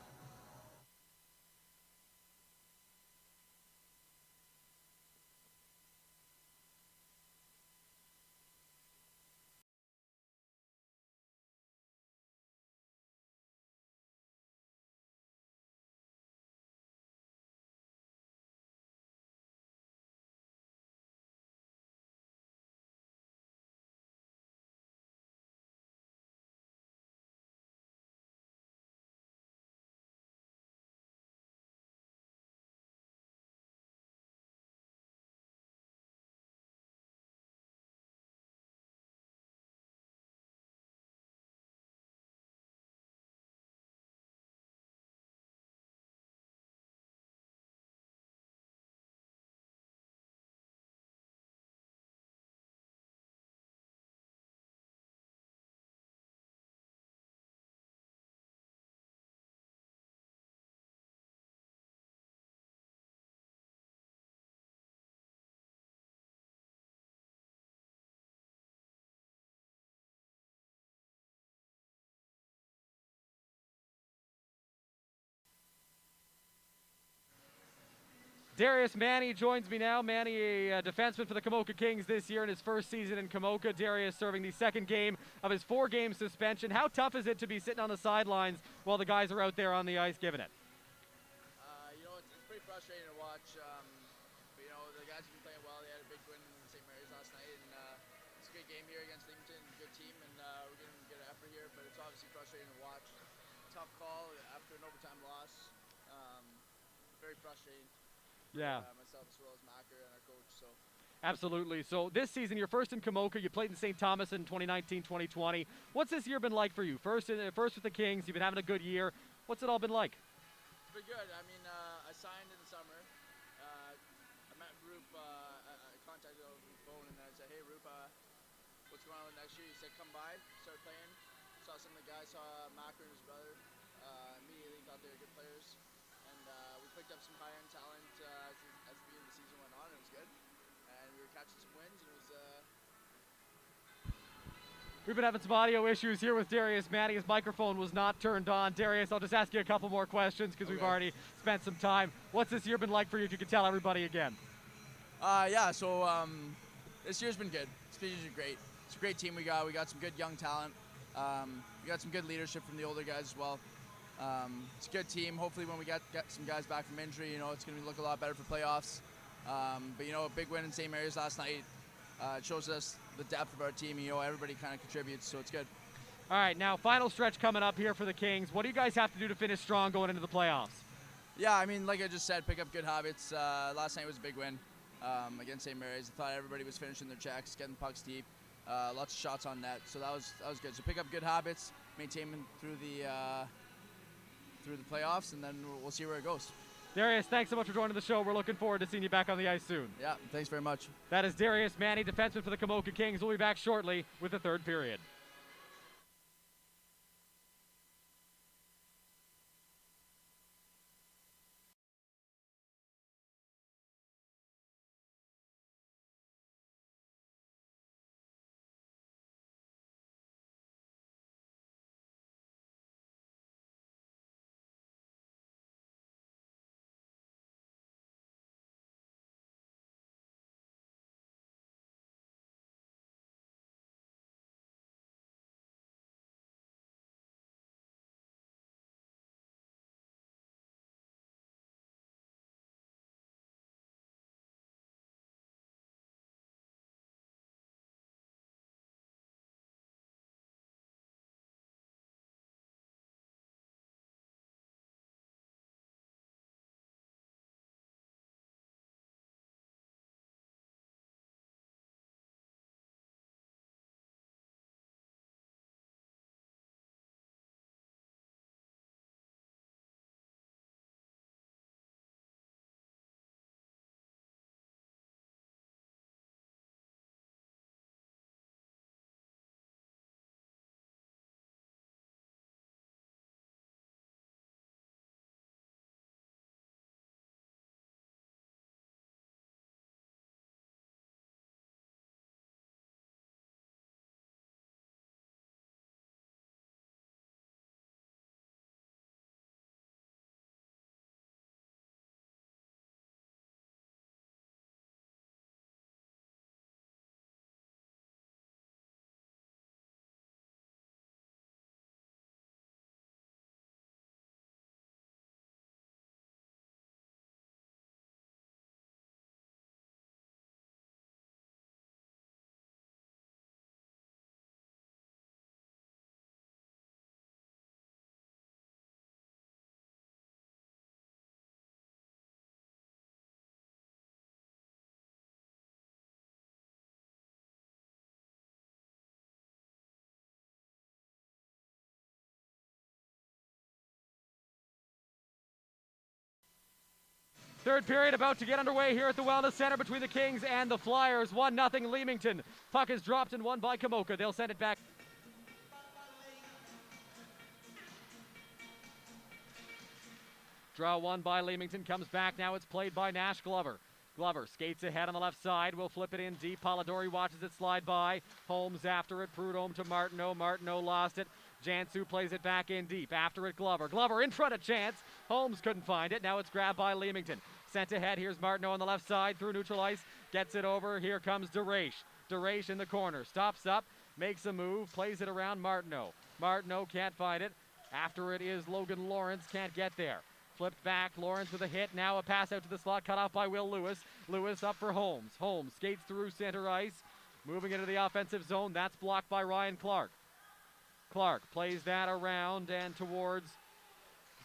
Darius Manny joins me now. Manny, a defenseman for the Komoka Kings this year in his first season in Komoka. Darius serving the second game of his 4-game suspension. How tough is it to be sitting on the sidelines while the guys are out there on the ice giving it? You know, it's pretty frustrating to watch. But, you know, the guys have been playing well. They had a big win in St. Mary's last night, and it's a good game here against Leamington. Good team, and we're getting good effort here. But it's obviously frustrating to watch. Tough call after an overtime loss. Very frustrating. Yeah. Myself as well as Macker and our coach. So. Absolutely. So this season, you're first in Komoka. You played in St. Thomas in 2019-2020. What's this year been like for you? First with the Kings. You've been having a good year. What's it all been like? It's been good. I mean, I signed in the summer. I met Roop. I contacted him over the phone, and I said, "Hey, Roop, what's going on with next year?" He said, "Come by." Started playing. Saw some of the guys. Saw Macker and his brother. Immediately thought they were good players. We picked up some high-end talent as the beginning of the season went on. It was good, and we were catching some wins. And it was. We've been having some audio issues here with Darius Manny. His microphone was not turned on. Darius, I'll just ask you a couple more questions because we've already spent some time. What's this year been like for you? If you could tell everybody again. So this year's been good. This year's been great. It's a great team we got. We got some good young talent. We got some good leadership from the older guys as well. It's a good team. Hopefully when we get some guys back from injury, you know, it's going to look a lot better for playoffs. But, you know, a big win in St. Mary's last night. It shows us the depth of our team. You know, everybody kind of contributes, so it's good. All right, now final stretch coming up here for the Kings. What do you guys have to do to finish strong going into the playoffs? Yeah, I mean, like I just said, pick up good habits. Last night was a big win against St. Mary's. I thought everybody was finishing their checks, getting pucks deep, lots of shots on net. So that was good. So pick up good habits, maintain them through the playoffs, and then we'll see where it goes. Darius, thanks so much for joining the show. We're looking forward to seeing you back on the ice soon. Yeah, thanks very much. That is Darius Manny, defenseman for the Komoka Kings. We'll be back shortly with the third period. Third period about to get underway here at the Wellness Center between the Kings and the Flyers. 1-0 Leamington. Puck is dropped and won by Komoka. They'll send it back. Draw one by Leamington, comes back now, it's played by Nash Glover. Glover skates ahead on the left side, will flip it in deep. Polidori watches it slide by. Holmes after it, Prudhomme to Martineau. Martineau lost it. Jansu plays it back in deep. After it, Glover. Glover in front of Chance. Holmes couldn't find it. Now it's grabbed by Leamington. Sent ahead, here's Martineau on the left side through neutral ice. Gets it over, here comes DeRaiche. DeRaiche in the corner, stops up, makes a move, plays it around Martineau. Martineau can't find it. After it is Logan Lawrence, can't get there. Flipped back, Lawrence with a hit. Now a pass out to the slot, cut off by Will Lewis. Lewis up for Holmes. Holmes skates through center ice, moving into the offensive zone. That's blocked by Ryan Clark. Clark plays that around and towards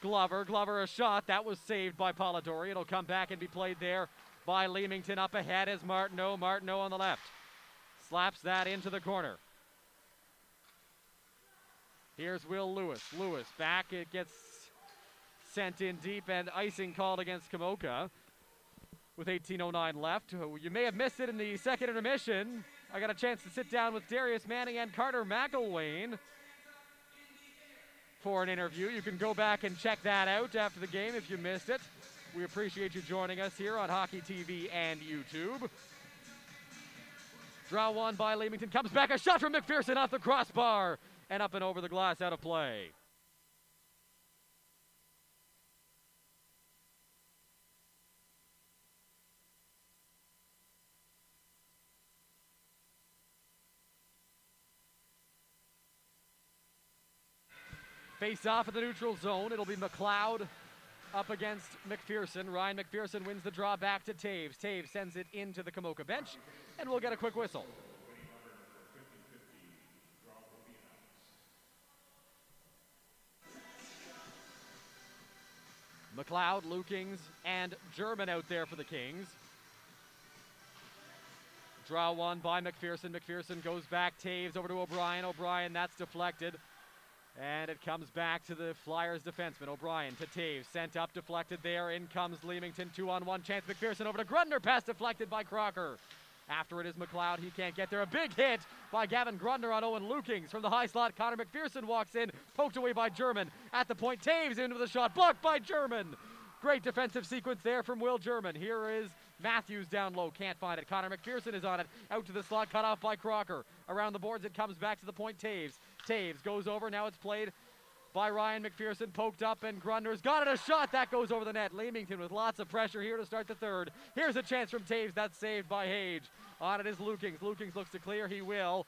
Glover. Glover a shot. That was saved by Polidori. It'll come back and be played there by Leamington. Up ahead is Martineau. Martineau on the left. Slaps that into the corner. Here's Will Lewis. Lewis back. It gets sent in deep and icing called against Komoka with 18:09 left. You may have missed it in the second intermission. I got a chance to sit down with Darius Manning and Carter McElwain for an interview. You can go back and check that out after the game if you missed it. We appreciate you joining us here on Hockey TV and YouTube. Draw one by Leamington. Comes back, a shot from McPherson off the crossbar and up and over the glass, out of play. Face off in the neutral zone. It'll be McLeod up against McPherson. Ryan McPherson wins the draw back to Taves. Taves sends it into the Komoka bench, and we'll get a quick whistle. McLeod, Lukings, and German out there for the Kings. Draw one by McPherson. McPherson goes back. Taves over to O'Brien. O'Brien, that's deflected. And it comes back to the Flyers defenseman. O'Brien to Taves. Sent up, deflected there. In comes Leamington. 2-on-1 chance. McPherson over to Grundner. Pass deflected by Crocker. After it is McLeod. He can't get there. A big hit by Gavin Grundner on Owen Lukings. From the high slot, Connor McPherson walks in. Poked away by German. At the point, Taves into the shot. Blocked by German. Great defensive sequence there from Will German. Here is Matthews down low. Can't find it. Connor McPherson is on it. Out to the slot. Cut off by Crocker. Around the boards, it comes back to the point. Taves. Taves goes over. Now it's played by Ryan McPherson. Poked up, and Grundner's got it. A shot. That goes over the net. Leamington with lots of pressure here to start the third. Here's a chance from Taves. That's saved by Hage. On it is Lukings. Lukings looks to clear. He will.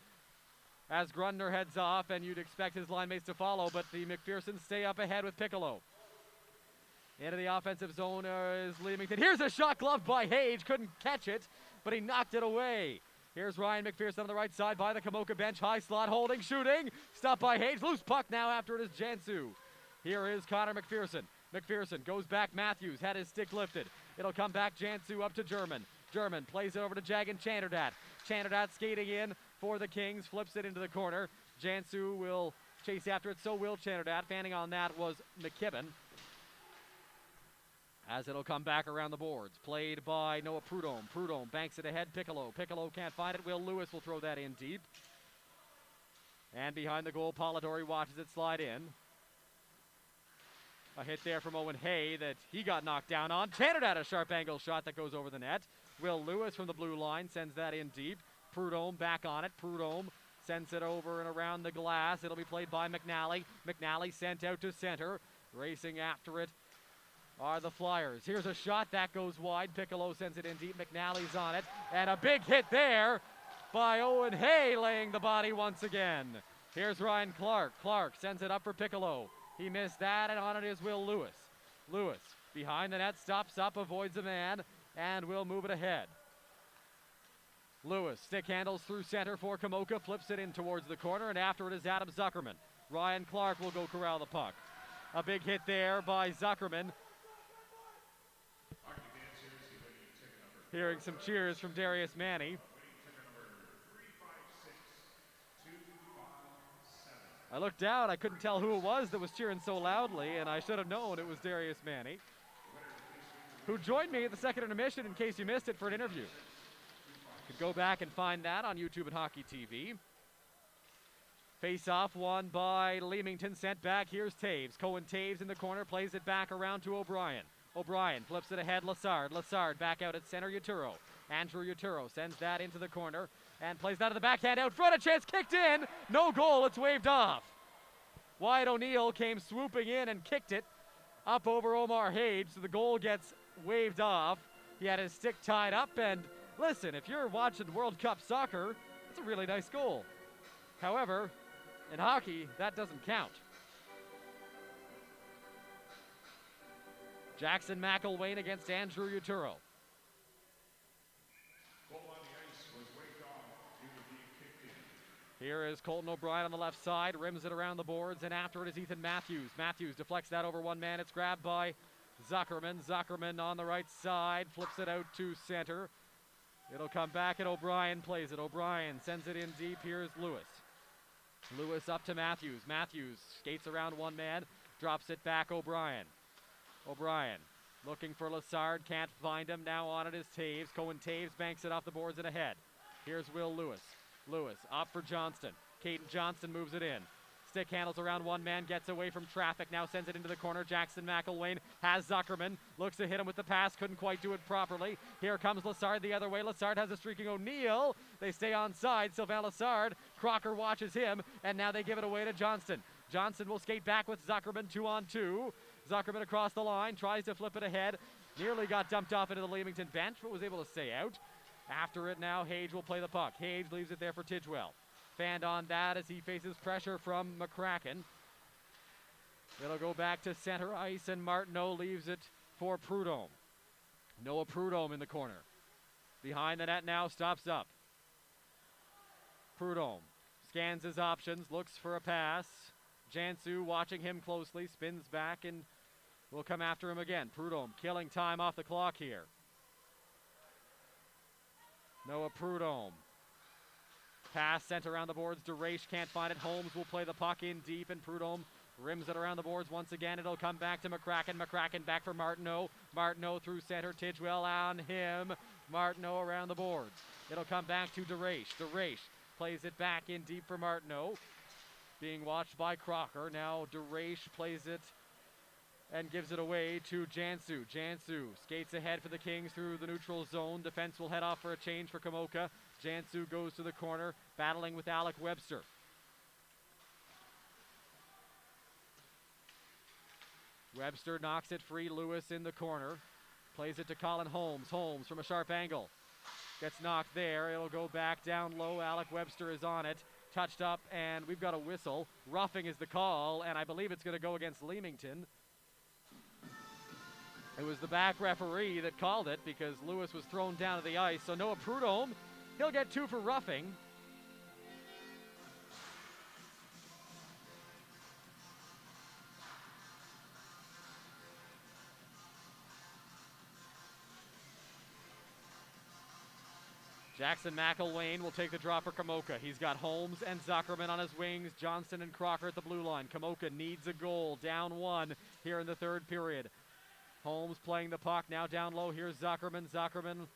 As Grundner heads off, and you'd expect his line mates to follow, but the McPhersons stay up ahead with Piccolo. Into the offensive zone is Leamington. Here's a shot gloved by Hage. Couldn't catch it, but he knocked it away. Here's Ryan McPherson on the right side by the Komoka bench. High slot, holding, shooting. Stopped by Hage. Loose puck now after it is Jansu. Here is Connor McPherson. McPherson goes back. Matthews had his stick lifted. It'll come back. Jansu up to German. German plays it over to Jagan Chanderdat. Chanderdat skating in for the Kings. Flips it into the corner. Jansu will chase after it. So will Chanderdat. Fanning on that was McKibben. As it'll come back around the boards. Played by Noah Prudhomme. Prudhomme banks it ahead. Piccolo. Piccolo can't find it. Will Lewis will throw that in deep. And behind the goal, Polidori watches it slide in. A hit there from Owen Hay that he got knocked down on. Chanderdat, a sharp angle shot that goes over the net. Will Lewis from the blue line sends that in deep. Prudhomme back on it. Prudhomme sends it over and around the glass. It'll be played by McNally. McNally sent out to center. Racing after it are the Flyers. Here's a shot that goes wide. Piccolo sends it in deep. McNally's on it. And a big hit there by Owen Hay, laying the body once again. Here's Ryan Clark. Clark sends it up for Piccolo. He missed that, and on it is Will Lewis. Lewis behind the net, stops up, avoids a man, and will move it ahead. Lewis stick handles through center for Komoka, flips it in towards the corner, and after it is Adam Zuckerman. Ryan Clark will go corral the puck. A big hit there by Zuckerman. Hearing some cheers from Darius Manny. I looked down, I couldn't tell who it was that was cheering so loudly, and I should have known it was Darius Manny. who joined me at the second intermission in case you missed it for an interview. You could go back and find that on YouTube and Hockey TV. Face-off won by Leamington, sent back. Here's Taves. Cohen Taves in the corner, plays it back around to O'Brien. O'Brien flips it ahead, Lassard. Lassard back out at center, Uturo. Andrew Uturo sends that into the corner and plays that to the backhand out front. A chance kicked in. No goal, it's waved off. Wyatt O'Neill came swooping in and kicked it up over Omar Hage, so the goal gets waved off. He had his stick tied up, and listen, if you're watching World Cup soccer, it's a really nice goal. However, in hockey, that doesn't count. Jackson McElwain against Andrew Uturo. Here is Colton O'Brien on the left side, rims it around the boards, and after it is Ethan Matthews. Matthews deflects that over one man. It's grabbed by Zuckerman. Zuckerman on the right side, flips it out to center. It'll come back, and O'Brien plays it. O'Brien sends it in deep. Here's Lewis. Lewis up to Matthews. Matthews skates around one man, drops it back. O'Brien. O'Brien looking for Lassard, can't find him. Now on it is Taves. Cohen Taves banks it off the boards and ahead. Here's Will Lewis. Lewis up for Johnston. Caden Johnston moves it in. Stick handles around one man, gets away from traffic, now sends it into the corner. Jackson McElwain has Zuckerman, looks to hit him with the pass, couldn't quite do it properly. Here comes Lassard the other way. Lassard has a streaking O'Neill. They stay onside. Sylvain Lassard, Crocker watches him, and now they give it away to Johnston. Johnston will skate back with Zuckerman 2-on-2. Zuckerman across the line, tries to flip it ahead. Nearly got dumped off into the Leamington bench, but was able to stay out. After it now, Hage will play the puck. Hage leaves it there for Tidgewell. Fanned on that as he faces pressure from McCracken. It'll go back to center ice, and Martineau leaves it for Prudhomme. Noah Prudhomme in the corner. Behind the net now, stops up. Prudhomme scans his options, looks for a pass. Jansu watching him closely, spins back and will come after him again. Prudhomme killing time off the clock here. Noah Prudhomme. Pass sent around the boards. DeRaiche can't find it. Holmes will play the puck in deep, and Prudhomme rims it around the boards once again. It'll come back to McCracken. McCracken back for Martineau. Martineau through center. Tidgewell on him. Martineau around the boards. It'll come back to DeRaiche. DeRaiche plays it back in deep for Martineau. Being watched by Crocker. Now DeRaiche plays it and gives it away to Jansu. Jansu skates ahead for the Kings through the neutral zone. Defense will head off for a change for Komoka. Jansu goes to the corner, battling with Alec Webster. Webster knocks it free. Lewis in the corner. Plays it to Colin Holmes. Holmes from a sharp angle. Gets knocked there. It'll go back down low. Alec Webster is on it. Touched up, and we've got a whistle. Roughing is the call, and I believe it's going to go against Leamington. It was the back referee that called it because Lewis was thrown down to the ice. So Noah Prudhomme, he'll get 2 for roughing. Jackson McElwain will take the draw for Komoka. He's got Holmes and Zuckerman on his wings. Johnston and Crocker at the blue line. Komoka needs a goal. Down 1 here in the third period. Holmes playing the puck, now down low. Here's Zuckerman. Zuckerman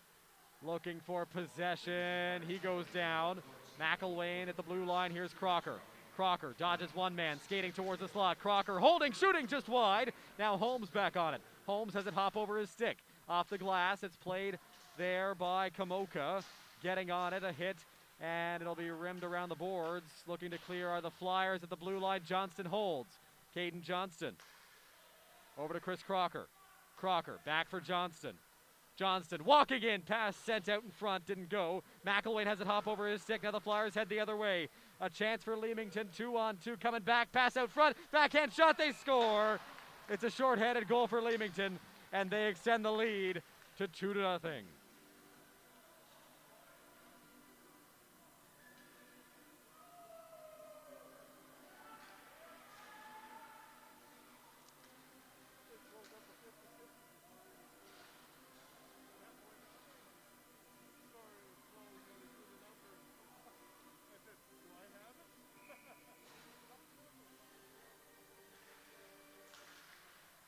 looking for possession. He goes down. McElwain at the blue line. Here's Crocker. Crocker dodges one man, skating towards the slot. Crocker holding, shooting just wide. Now Holmes back on it. Holmes has it hop over his stick. Off the glass, it's played there by Komoka. Getting on it, a hit, and it'll be rimmed around the boards. Looking to clear are the Flyers at the blue line. Johnston holds. Caden Johnston. Over to Chris Crocker. Crocker back for Johnston. Johnston walking in, pass sent out in front, didn't go. McElwain has it hop over his stick. Now the Flyers head the other way. A chance for Leamington, 2-on-2, coming back, pass out front, backhand shot, they score. It's a short-handed goal for Leamington, and they extend the lead to 2-0.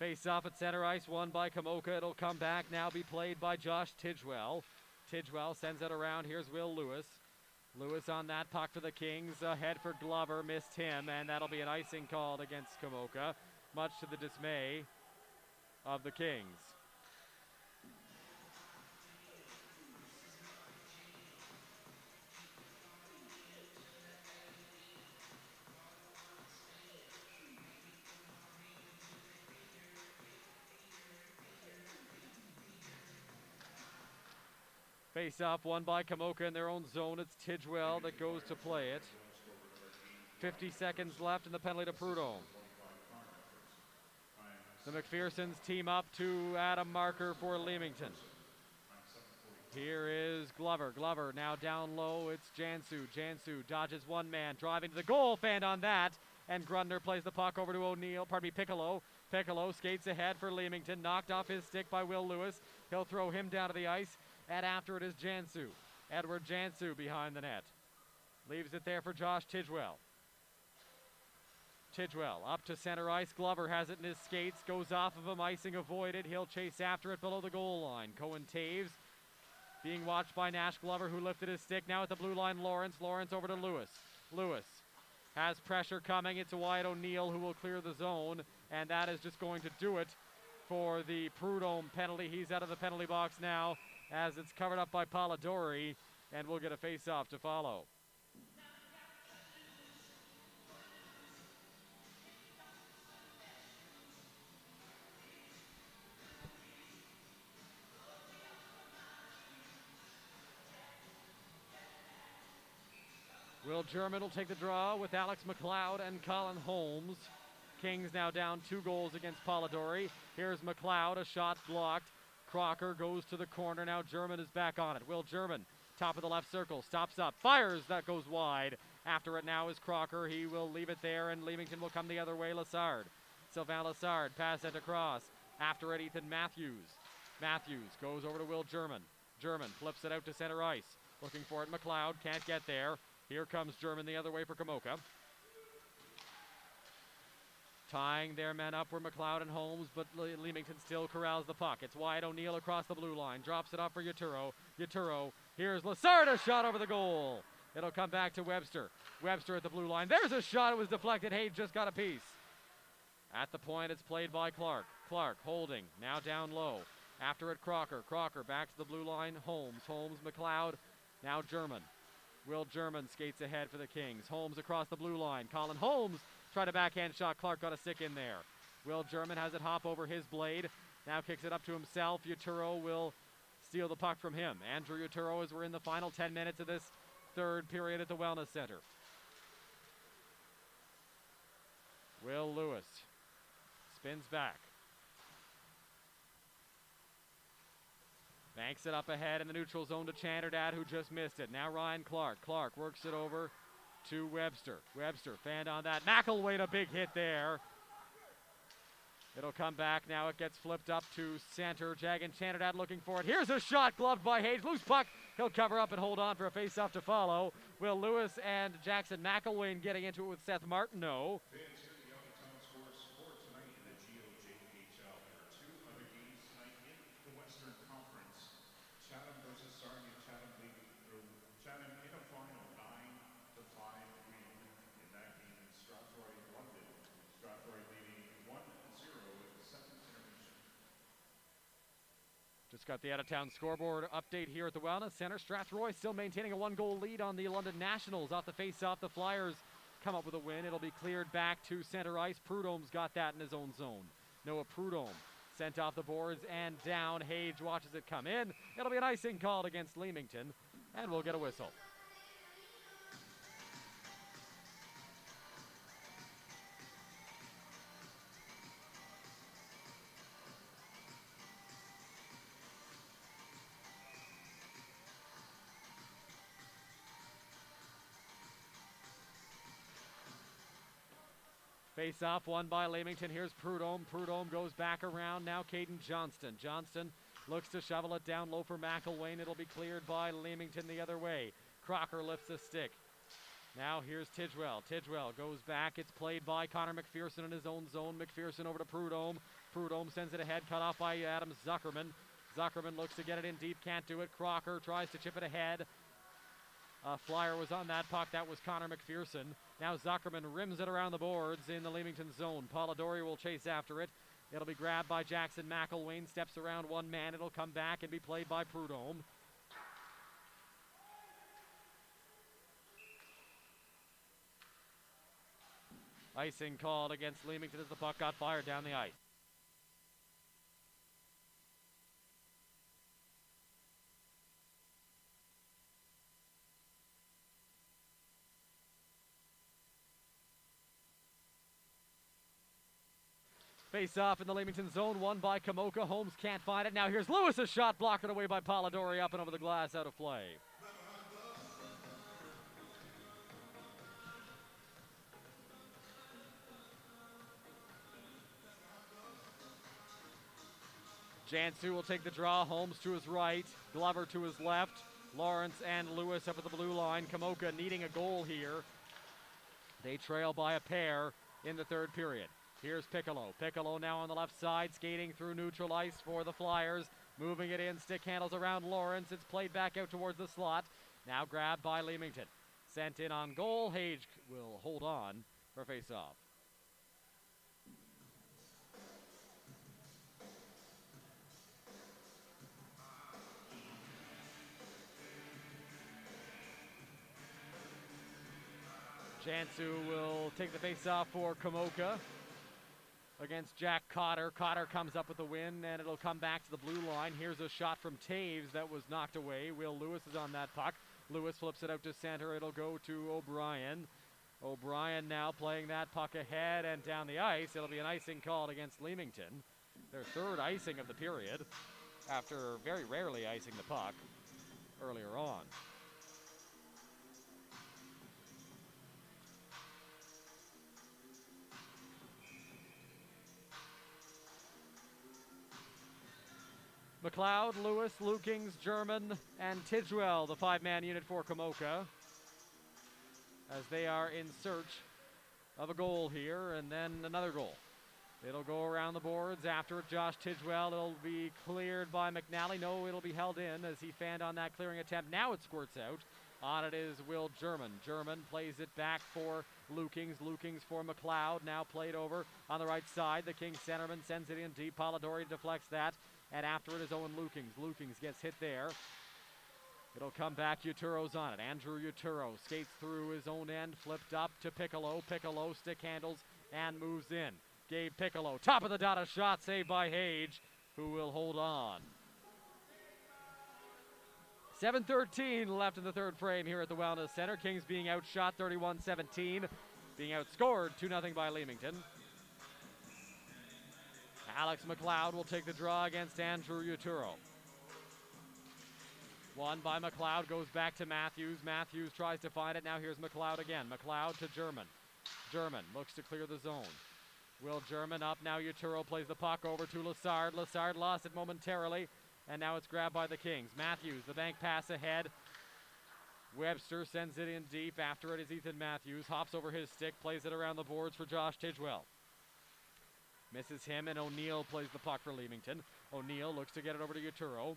Face off at center ice, won by Komoka. It'll come back now, be played by Josh Tidgewell. Tidgewell sends it around. Here's Will Lewis. Lewis on that puck for the Kings. Ahead for Glover, missed him, and that'll be an icing called against Komoka, much to the dismay of the Kings. Face off won by Komoka in their own zone. It's Tidgewell that goes to play it. 50 seconds left in the penalty to Prudhomme. The McPhersons team up to add a marker for Leamington. Here is Glover. Glover now down low. It's Jansu. Jansu dodges one man, driving to the goal. Fanned on that. And Grundner plays the puck over to O'Neill. Pardon me, Piccolo. Piccolo skates ahead for Leamington. Knocked off his stick by Will Lewis. He'll throw him down to the ice. And after it is Jansu. Edward Jansu behind the net. Leaves it there for Josh Tidgewell. Tidgewell up to center ice. Glover has it in his skates. Goes off of him. Icing avoided. He'll chase after it below the goal line. Cohen Taves being watched by Nash Glover, who lifted his stick. Now at the blue line, Lawrence. Lawrence over to Lewis. Lewis has pressure coming. It's Wyatt O'Neill who will clear the zone. And that is just going to do it for the Prudhomme penalty. He's out of the penalty box now, as it's covered up by Polidori, and we'll get a face-off to follow. Will German will take the draw with Alex McLeod and Colin Holmes. Kings now down 2 goals against Polidori. Here's McLeod, a shot blocked. Crocker goes to the corner. Now German is back on it. Will German, top of the left circle, stops up, fires, that goes wide. After it now is Crocker. He will leave it there, and Leamington will come the other way. Lassard. Sylvain Lassard, pass it across. After it, Ethan Matthews. Matthews goes over to Will German. German flips it out to center ice. Looking for it, McLeod, can't get there. Here comes German the other way for Komoka. Tying their men up were McLeod and Holmes, but Leamington still corrals the puck. It's Wyatt O'Neill across the blue line. Drops it off for Yaturo. Yaturo. Here's Lassard, a shot over the goal. It'll come back to Webster. Webster at the blue line. There's a shot. It was deflected. Hayes just got a piece. At the point, it's played by Clark. Clark holding. Now down low. After it, Crocker. Crocker back to the blue line. Holmes. Holmes, McLeod. Now German. Will German skates ahead for the Kings. Holmes across the blue line. Colin Holmes tried a backhand shot. Clark got a stick in there. Will German has it hop over his blade. Now kicks it up to himself. Yaturo will steal the puck from him. Andrew Yaturo, as we're in the final 10 minutes of this third period at the Wellness Center. Will Lewis spins back. Banks it up ahead in the neutral zone to Chanderdad, who just missed it. Now Ryan Clark. Clark works it over to Webster. Webster fanned on that. McElwain, a big hit there. It'll come back. Now it gets flipped up to center. Jagan Chanderdad looking for it. Here's a shot gloved by Hayes. Loose puck. He'll cover up and hold on for a face-off to follow. Will Lewis and Jackson McElwain getting into it with Seth Martineau. Fans, here are the out-of-town scores for tonight in the GOJHL. There are 2 other games tonight in the Western Conference. Chatham versus Sarnia. Chatham leading through Chatham in a final 9-5 win in that game. And Strathroy, London. Strathroy leading 1-0 with the second intermission. Just got the out-of-town scoreboard update here at the Wellness Center. Strathroy still maintaining a 1-goal lead on the London Nationals. Off the face-off, the Flyers come up with a win. It'll be cleared back to center ice. Prudhomme's got that in his own zone. Noah Prudhomme sent off the boards and down. Hage watches it come in. It'll be an icing called against Leamington, and we'll get a whistle. Face off won by Leamington. Here's Prudhomme. Prudhomme goes back around. Now Caden Johnston. Johnston looks to shovel it down low for McElwain. It'll be cleared by Leamington the other way. Crocker lifts a stick. Now here's Tidgewell. Tidgewell goes back. It's played by Connor McPherson in his own zone. McPherson over to Prudhomme. Prudhomme sends it ahead, cut off by Adam Zuckerman. Zuckerman looks to get it in deep, can't do it. Crocker tries to chip it ahead. Flyer was on that puck. That was Connor McPherson. Now Zuckerman rims it around the boards in the Leamington zone. Polidori will chase after it. It'll be grabbed by Jackson McElwain. Steps around one man. It'll come back and be played by Prudhomme. Icing called against Leamington as the puck got fired down the ice. Face off in the Leamington zone, won by Komoka. Holmes can't find it. Now here's Lewis's shot, blocked away by Polidori, up and over the glass, out of play. Jansu will take the draw. Holmes to his right, Glover to his left. Lawrence and Lewis up at the blue line. Komoka needing a goal here. They trail by a pair in the third period. Here's Piccolo. Piccolo now on the left side, skating through neutral ice for the Flyers. Moving it in, stick handles around Lawrence. It's played back out towards the slot. Now grabbed by Leamington. Sent in on goal. Hage will hold on for face-off. Jansu will take the face-off for Komoka against Jack Cotter. Cotter comes up with the win, and it'll come back to the blue line. Here's a shot from Taves that was knocked away. Will Lewis is on that puck. Lewis flips it out to center. It'll go to O'Brien. O'Brien now playing that puck ahead and down the ice. It'll be an icing called against Leamington. Their third icing of the period after very rarely icing the puck earlier on. McLeod, Lewis, Lukings, German, and Tidgewell, the five-man unit for Komoka, as they are in search of a goal here, and then another goal. It'll go around the boards. After it, Josh Tidgewell. It'll be cleared by McNally. No, it'll be held in as he fanned on that clearing attempt. Now it squirts out. On it is Will German. German plays it back for Lukings. Lukings for McLeod. Now played over on the right side. The Kings centerman sends it in deep. Polidori deflects that. And after it is Owen Lukings. Lukings gets hit there. It'll come back. Uturo's on it. Andrew Uturo skates through his own end. Flipped up to Piccolo. Piccolo stick handles and moves in. Gabe Piccolo. Top of the dot, a shot saved by Hage, who will hold on. 7:13 left in the third frame here at the Wellness Center. Kings being outshot 31-17. Being outscored 2-0 by Leamington. Alex McLeod will take the draw against Andrew Uturo. Won by McLeod, goes back to Matthews. Matthews tries to find it. Now here's McLeod again. McLeod to German. German looks to clear the zone. Will German up. Now Uturo plays the puck over to Lassard. Lassard lost it momentarily, and now it's grabbed by the Kings. Matthews, the bank pass ahead. Webster sends it in deep. After it is Ethan Matthews. Hops over his stick, plays it around the boards for Josh Tidgewell. Misses him, and O'Neill plays the puck for Leamington. O'Neill looks to get it over to Uturo.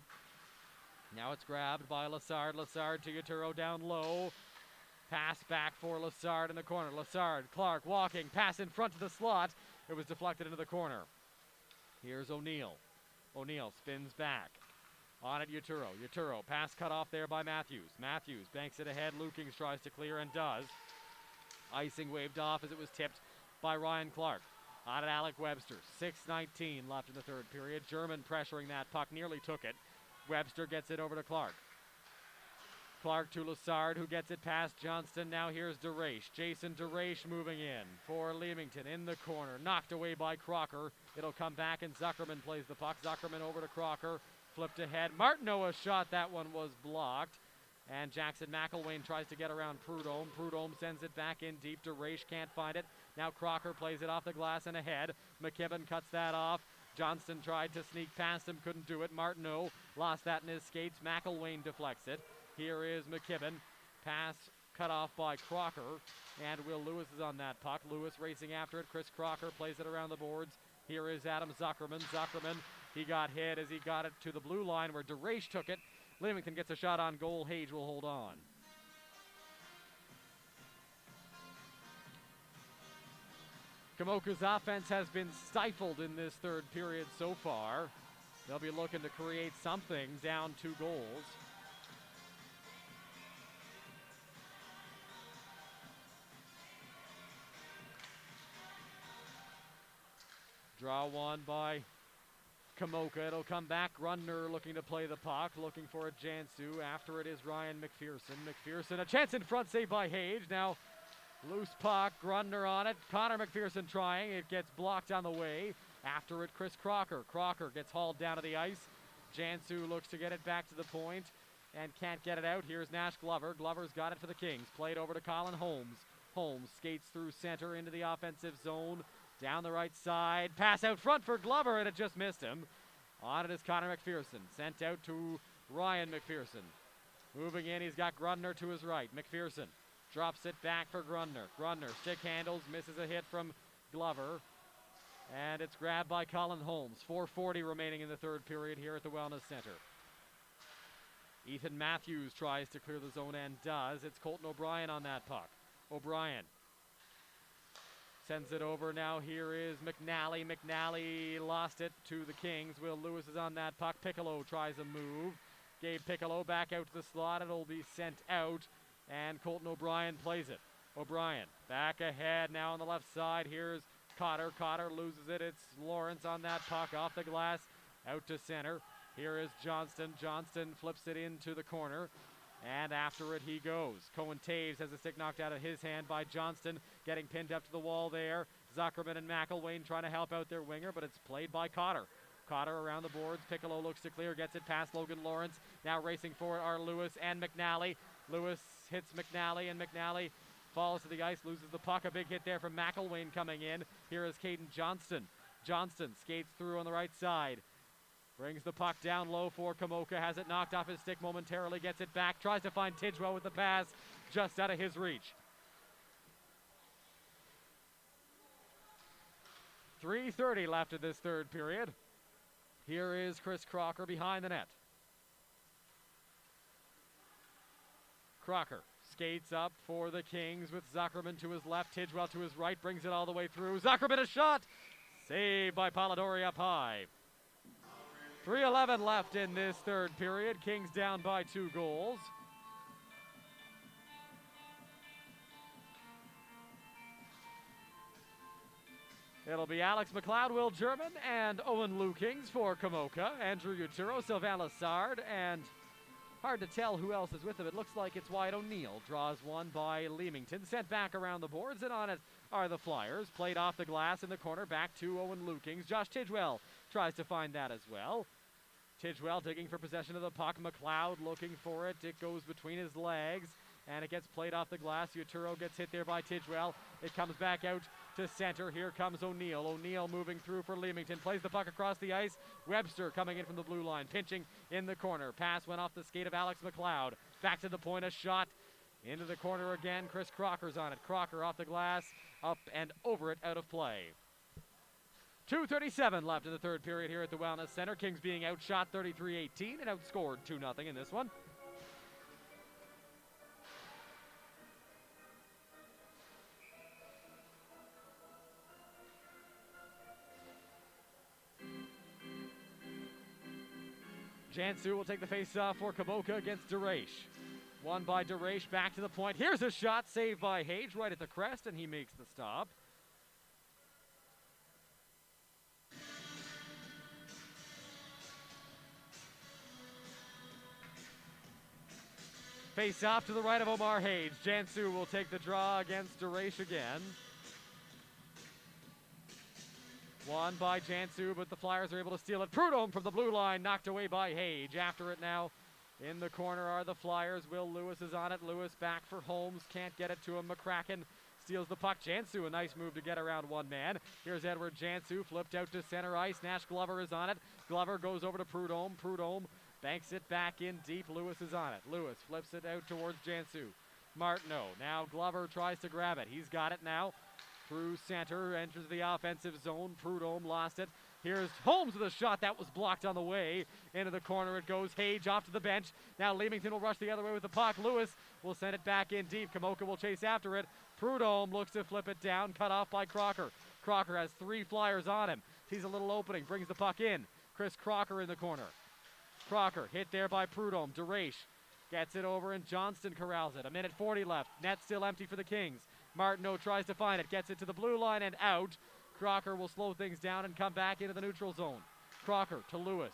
Now it's grabbed by Lassard. Lassard to Uturo down low. Pass back for Lassard in the corner. Lassard, Clark walking, pass in front of the slot. It was deflected into the corner. Here's O'Neill. O'Neill spins back. On it, Uturo. Uturo, pass cut off there by Matthews. Matthews banks it ahead. Lukings tries to clear and does. Icing waved off as it was tipped by Ryan Clark. On it, Alec Webster. 6:19 left in the third period. German pressuring that puck, nearly took it. Webster gets it over to Clark. Clark to Lassard, who gets it past Johnston. Now here's DeRaiche. Jason DeRaiche moving in for Leamington in the corner. Knocked away by Crocker. It'll come back, and Zuckerman plays the puck. Zuckerman over to Crocker. Flipped ahead. Martineau a shot. That one was blocked. And Jackson McElwain tries to get around Prudhomme. Prudhomme sends it back in deep. DeRaiche can't find it. Now Crocker plays it off the glass and ahead. McKibben cuts that off. Johnston tried to sneak past him, couldn't do it. Martineau lost that in his skates. McElwain deflects it. Here is McKibben. Pass cut off by Crocker, and Will Lewis is on that puck. Lewis racing after it. Chris Crocker plays it around the boards. Here is Adam Zuckerman. Zuckerman, he got hit as he got it to the blue line where DeRaiche took it. Leamington gets a shot on goal. Hage will hold on. Komoka's offense has been stifled in this third period so far. They'll be looking to create something, down 2 goals. Draw one by Komoka. It'll come back. Grundner looking to play the puck, looking for a Jansu. After it is Ryan McPherson. McPherson, a chance in front, saved by Hage. Now, loose puck, Grundner on it. Connor McPherson trying. It gets blocked on the way. After it, Chris Crocker. Crocker gets hauled down to the ice. Jansu looks to get it back to the point and can't get it out. Here's Nash Glover. Glover's got it for the Kings. Played over to Colin Holmes. Holmes skates through center into the offensive zone. Down the right side. Pass out front for Glover, and it just missed him. On it is Connor McPherson. Sent out to Ryan McPherson. Moving in, he's got Grundner to his right. McPherson drops it back for Grundner. Grundner stick handles, misses a hit from Glover. And it's grabbed by Colin Holmes. 4:40 remaining in the third period here at the Wellness Center. Ethan Matthews tries to clear the zone and does. It's Colton O'Brien on that puck. O'Brien sends it over. Now here is McNally. McNally lost it to the Kings. Will Lewis is on that puck. Piccolo tries a move. Gabe Piccolo back out to the slot. It'll be sent out. And Colton O'Brien plays it. O'Brien back ahead now on the left side. Here's Cotter. Cotter loses it. It's Lawrence on that puck off the glass. Out to center. Here is Johnston. Johnston flips it into the corner. And after it he goes. Cohen Taves has a stick knocked out of his hand by Johnston. Getting pinned up to the wall there. Zuckerman and McElwain trying to help out their winger, but it's played by Cotter. Cotter around the boards. Piccolo looks to clear. Gets it past Logan Lawrence. Now racing for it are Lewis and McNally. Lewis hits McNally, and McNally falls to the ice, loses the puck. A big hit there from McElwain coming in. Here is Caden Johnston. Johnston skates through on the right side. Brings the puck down low for Komoka. Has it knocked off his stick momentarily. Gets it back. Tries to find Tidgewell with the pass. Just out of his reach. 3:30 left in this third period. Here is Chris Crocker behind the net. Crocker skates up for the Kings with Zuckerman to his left. Tidgewell to his right. Brings it all the way through. Zuckerman a shot. Saved by Polidori up high. 3:11 left in this third period. Kings down by 2 goals. It'll be Alex McLeod, Will German, and Owen Lukings for Komoka. Andrew Utero, Sylvain Lassard, and hard to tell who else is with him. It looks like it's Wyatt O'Neill. Draws one by Leamington. Sent back around the boards, and on it are the Flyers. Played off the glass in the corner. Back to Owen Lukings. Josh Tidgewell tries to find that as well. Tidgewell digging for possession of the puck. McLeod looking for it. It goes between his legs, and it gets played off the glass. Utero gets hit there by Tidgewell. It comes back out to center. Here comes O'Neill. O'Neill moving through for Leamington. Plays the puck across the ice. Webster coming in from the blue line. Pinching in the corner. Pass went off the skate of Alex McLeod. Back to the point. A shot into the corner again. Chris Crocker's on it. Crocker off the glass. Up and over it. Out of play. 2:37 left in the third period here at the Wellness Center. Kings being outshot 33-18 and outscored 2-0 in this one. Jansu will take the face-off for Komoka against DeRaiche. Won by DeRaiche, back to the point. Here's a shot, saved by Hage right at the crest, and he makes the stop. Face off to the right of Omar Hage. Jansu will take the draw against DeRaiche again. Won by Jansu, but the Flyers are able to steal it. Prudhomme from the blue line, knocked away by Hage. After it now, in the corner are the Flyers. Will Lewis is on it. Lewis back for Holmes. Can't get it to him. McCracken steals the puck. Jansu, a nice move to get around one man. Here's Edward Jansu, flipped out to center ice. Nash Glover is on it. Glover goes over to Prudhomme. Prudhomme banks it back in deep. Lewis is on it. Lewis flips it out towards Jansu. Martineau. Now Glover tries to grab it. He's got it now. Through center, enters the offensive zone. Prudhomme lost it. Here's Holmes with a shot that was blocked on the way. Into the corner it goes. Hage off to the bench. Now Leamington will rush the other way with the puck. Lewis will send it back in deep. Komoka will chase after it. Prudhomme looks to flip it down. Cut off by Crocker. Crocker has 3 Flyers on him. Sees a little opening. Brings the puck in. Chris Crocker in the corner. Crocker hit there by Prudhomme. DeRaiche gets it over and Johnston corrals it. 1:40 left. Net still empty for the Kings. Martineau tries to find it. Gets it to the blue line and out. Crocker will slow things down and come back into the neutral zone. Crocker to Lewis.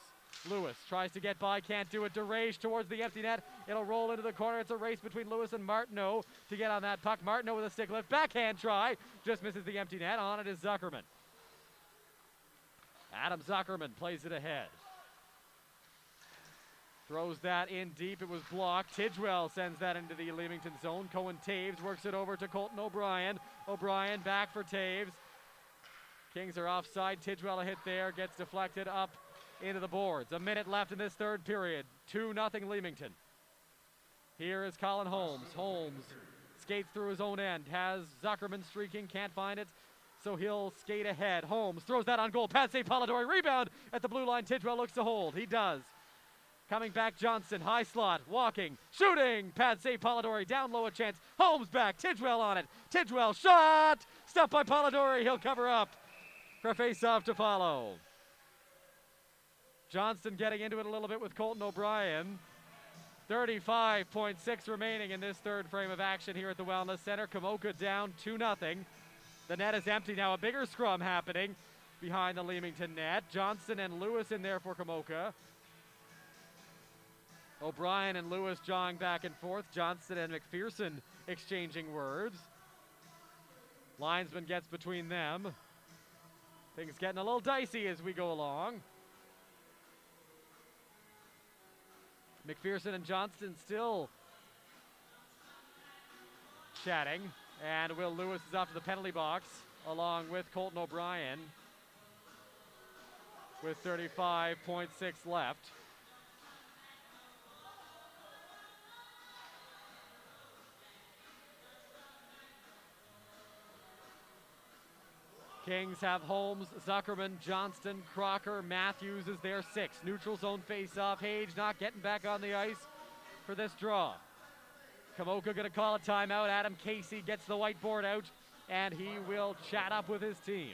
Lewis tries to get by, can't do it. DeRaiche towards the empty net. It'll roll into the corner. It's a race between Lewis and Martineau to get on that puck. Martineau with a stick lift. Backhand try. Just misses the empty net. On it is Zuckerman. Adam Zuckerman plays it ahead. Throws that in deep. It was blocked. Tidgewell sends that into the Leamington zone. Cohen Taves works it over to Colton O'Brien. O'Brien back for Taves. Kings are offside. Tidgewell a hit there. Gets deflected up into the boards. 1 minute left in this third period. 2-0 Leamington. Here is Colin Holmes. Holmes skates through his own end. Has Zuckerman streaking. Can't find it. So he'll skate ahead. Holmes throws that on goal. Patsy Polidori rebound at the blue line. Tidgewell looks to hold. He does. Coming back Johnston. High slot. Walking. Shooting. Patsy Polidori down low a chance. Holmes back. Tidgewell on it. Tidgewell shot. Stopped by Polidori. He'll cover up for a face-off to follow. Johnston getting into it a little bit with Colton O'Brien. 35.6 remaining in this third frame of action here at the Wellness Center. Komoka down 2-0. The net is empty now. A bigger scrum happening behind the Leamington net. Johnston and Lewis in there for Komoka. O'Brien and Lewis jawing back and forth. Johnston and McPherson exchanging words. Linesman gets between them. Things getting a little dicey as we go along. McPherson and Johnston still chatting. And Will Lewis is off to the penalty box along with Colton O'Brien with 35.6 left. Kings have Holmes, Zuckerman, Johnston, Crocker, Matthews is their 6. Neutral zone face-off. Hage not getting back on the ice for this draw. Komoka going to call a timeout. Adam Casey gets the whiteboard out, and he will chat up with his team.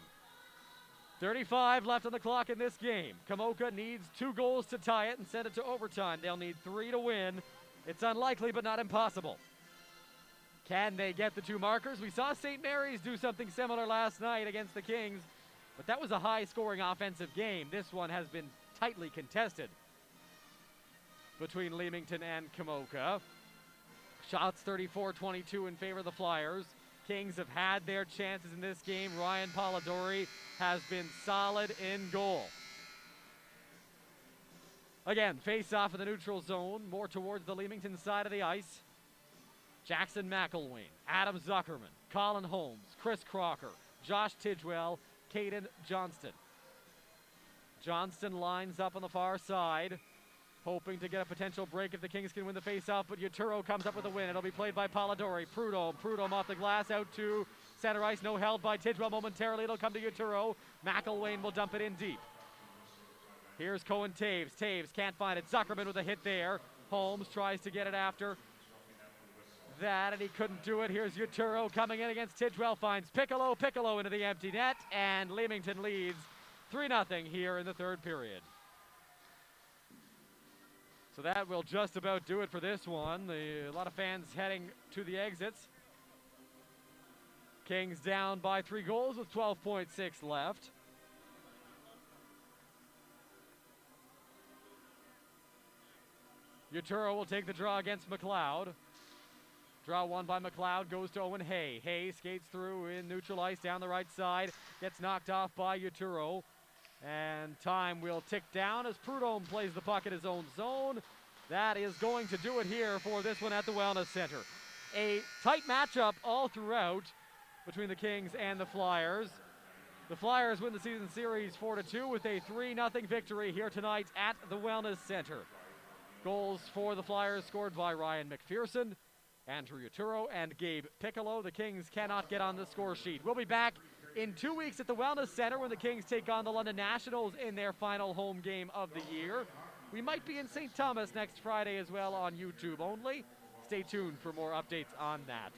35 left on the clock in this game. Komoka needs 2 goals to tie it and send it to overtime. They'll need 3 to win. It's unlikely, but not impossible. Can they get the 2 markers? We saw St. Mary's do something similar last night against the Kings, but that was a high-scoring offensive game. This one has been tightly contested between Leamington and Komoka. Shots 34-22 in favor of the Flyers. Kings have had their chances in this game. Ryan Polidori has been solid in goal. Again, face-off in the neutral zone, more towards the Leamington side of the ice. Jackson McElwain, Adam Zuckerman, Colin Holmes, Chris Crocker, Josh Tidgewell, Caden Johnston. Johnston lines up on the far side, hoping to get a potential break if the Kings can win the face-off, but Uturo comes up with a win. It'll be played by Polidori. Prudhomme off the glass, out to center ice. No held by Tidgewell momentarily. It'll come to Uturo. McElwain will dump it in deep. Here's Cohen Taves. Taves can't find it. Zuckerman with a hit there. Holmes tries to get it after that, and he couldn't do it. Here's Uturo coming in against Tidgewell. Finds Piccolo into the empty net, and Leamington leads 3-0 here in the third period. So that will just about do it for this one. A lot of fans heading to the exits. Kings down by 3 goals with 12.6 left. Uturo will take the draw against McLeod. Draw won by McLeod, goes to Owen Hay. Hay skates through in neutral ice down the right side. Gets knocked off by Uturo. And time will tick down as Prudhomme plays the puck in his own zone. That is going to do it here for this one at the Wellness Center. A tight matchup all throughout between the Kings and the Flyers. The Flyers win the season series 4-2 with a 3-0 victory here tonight at the Wellness Center. Goals for the Flyers scored by Ryan McPherson Andrew Yaturo and Gabe Piccolo. The Kings cannot get on the score sheet. We'll be back in 2 weeks at the Wellness Center when the Kings take on the London Nationals in their final home game of the year. We might be in St. Thomas next Friday as well on YouTube only. Stay tuned for more updates on that.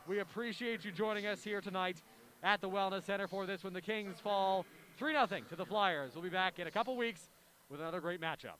We appreciate you joining us here tonight at the Wellness Center for this when the Kings fall 3-0 to the Flyers. We'll be back in a couple weeks with another great matchup.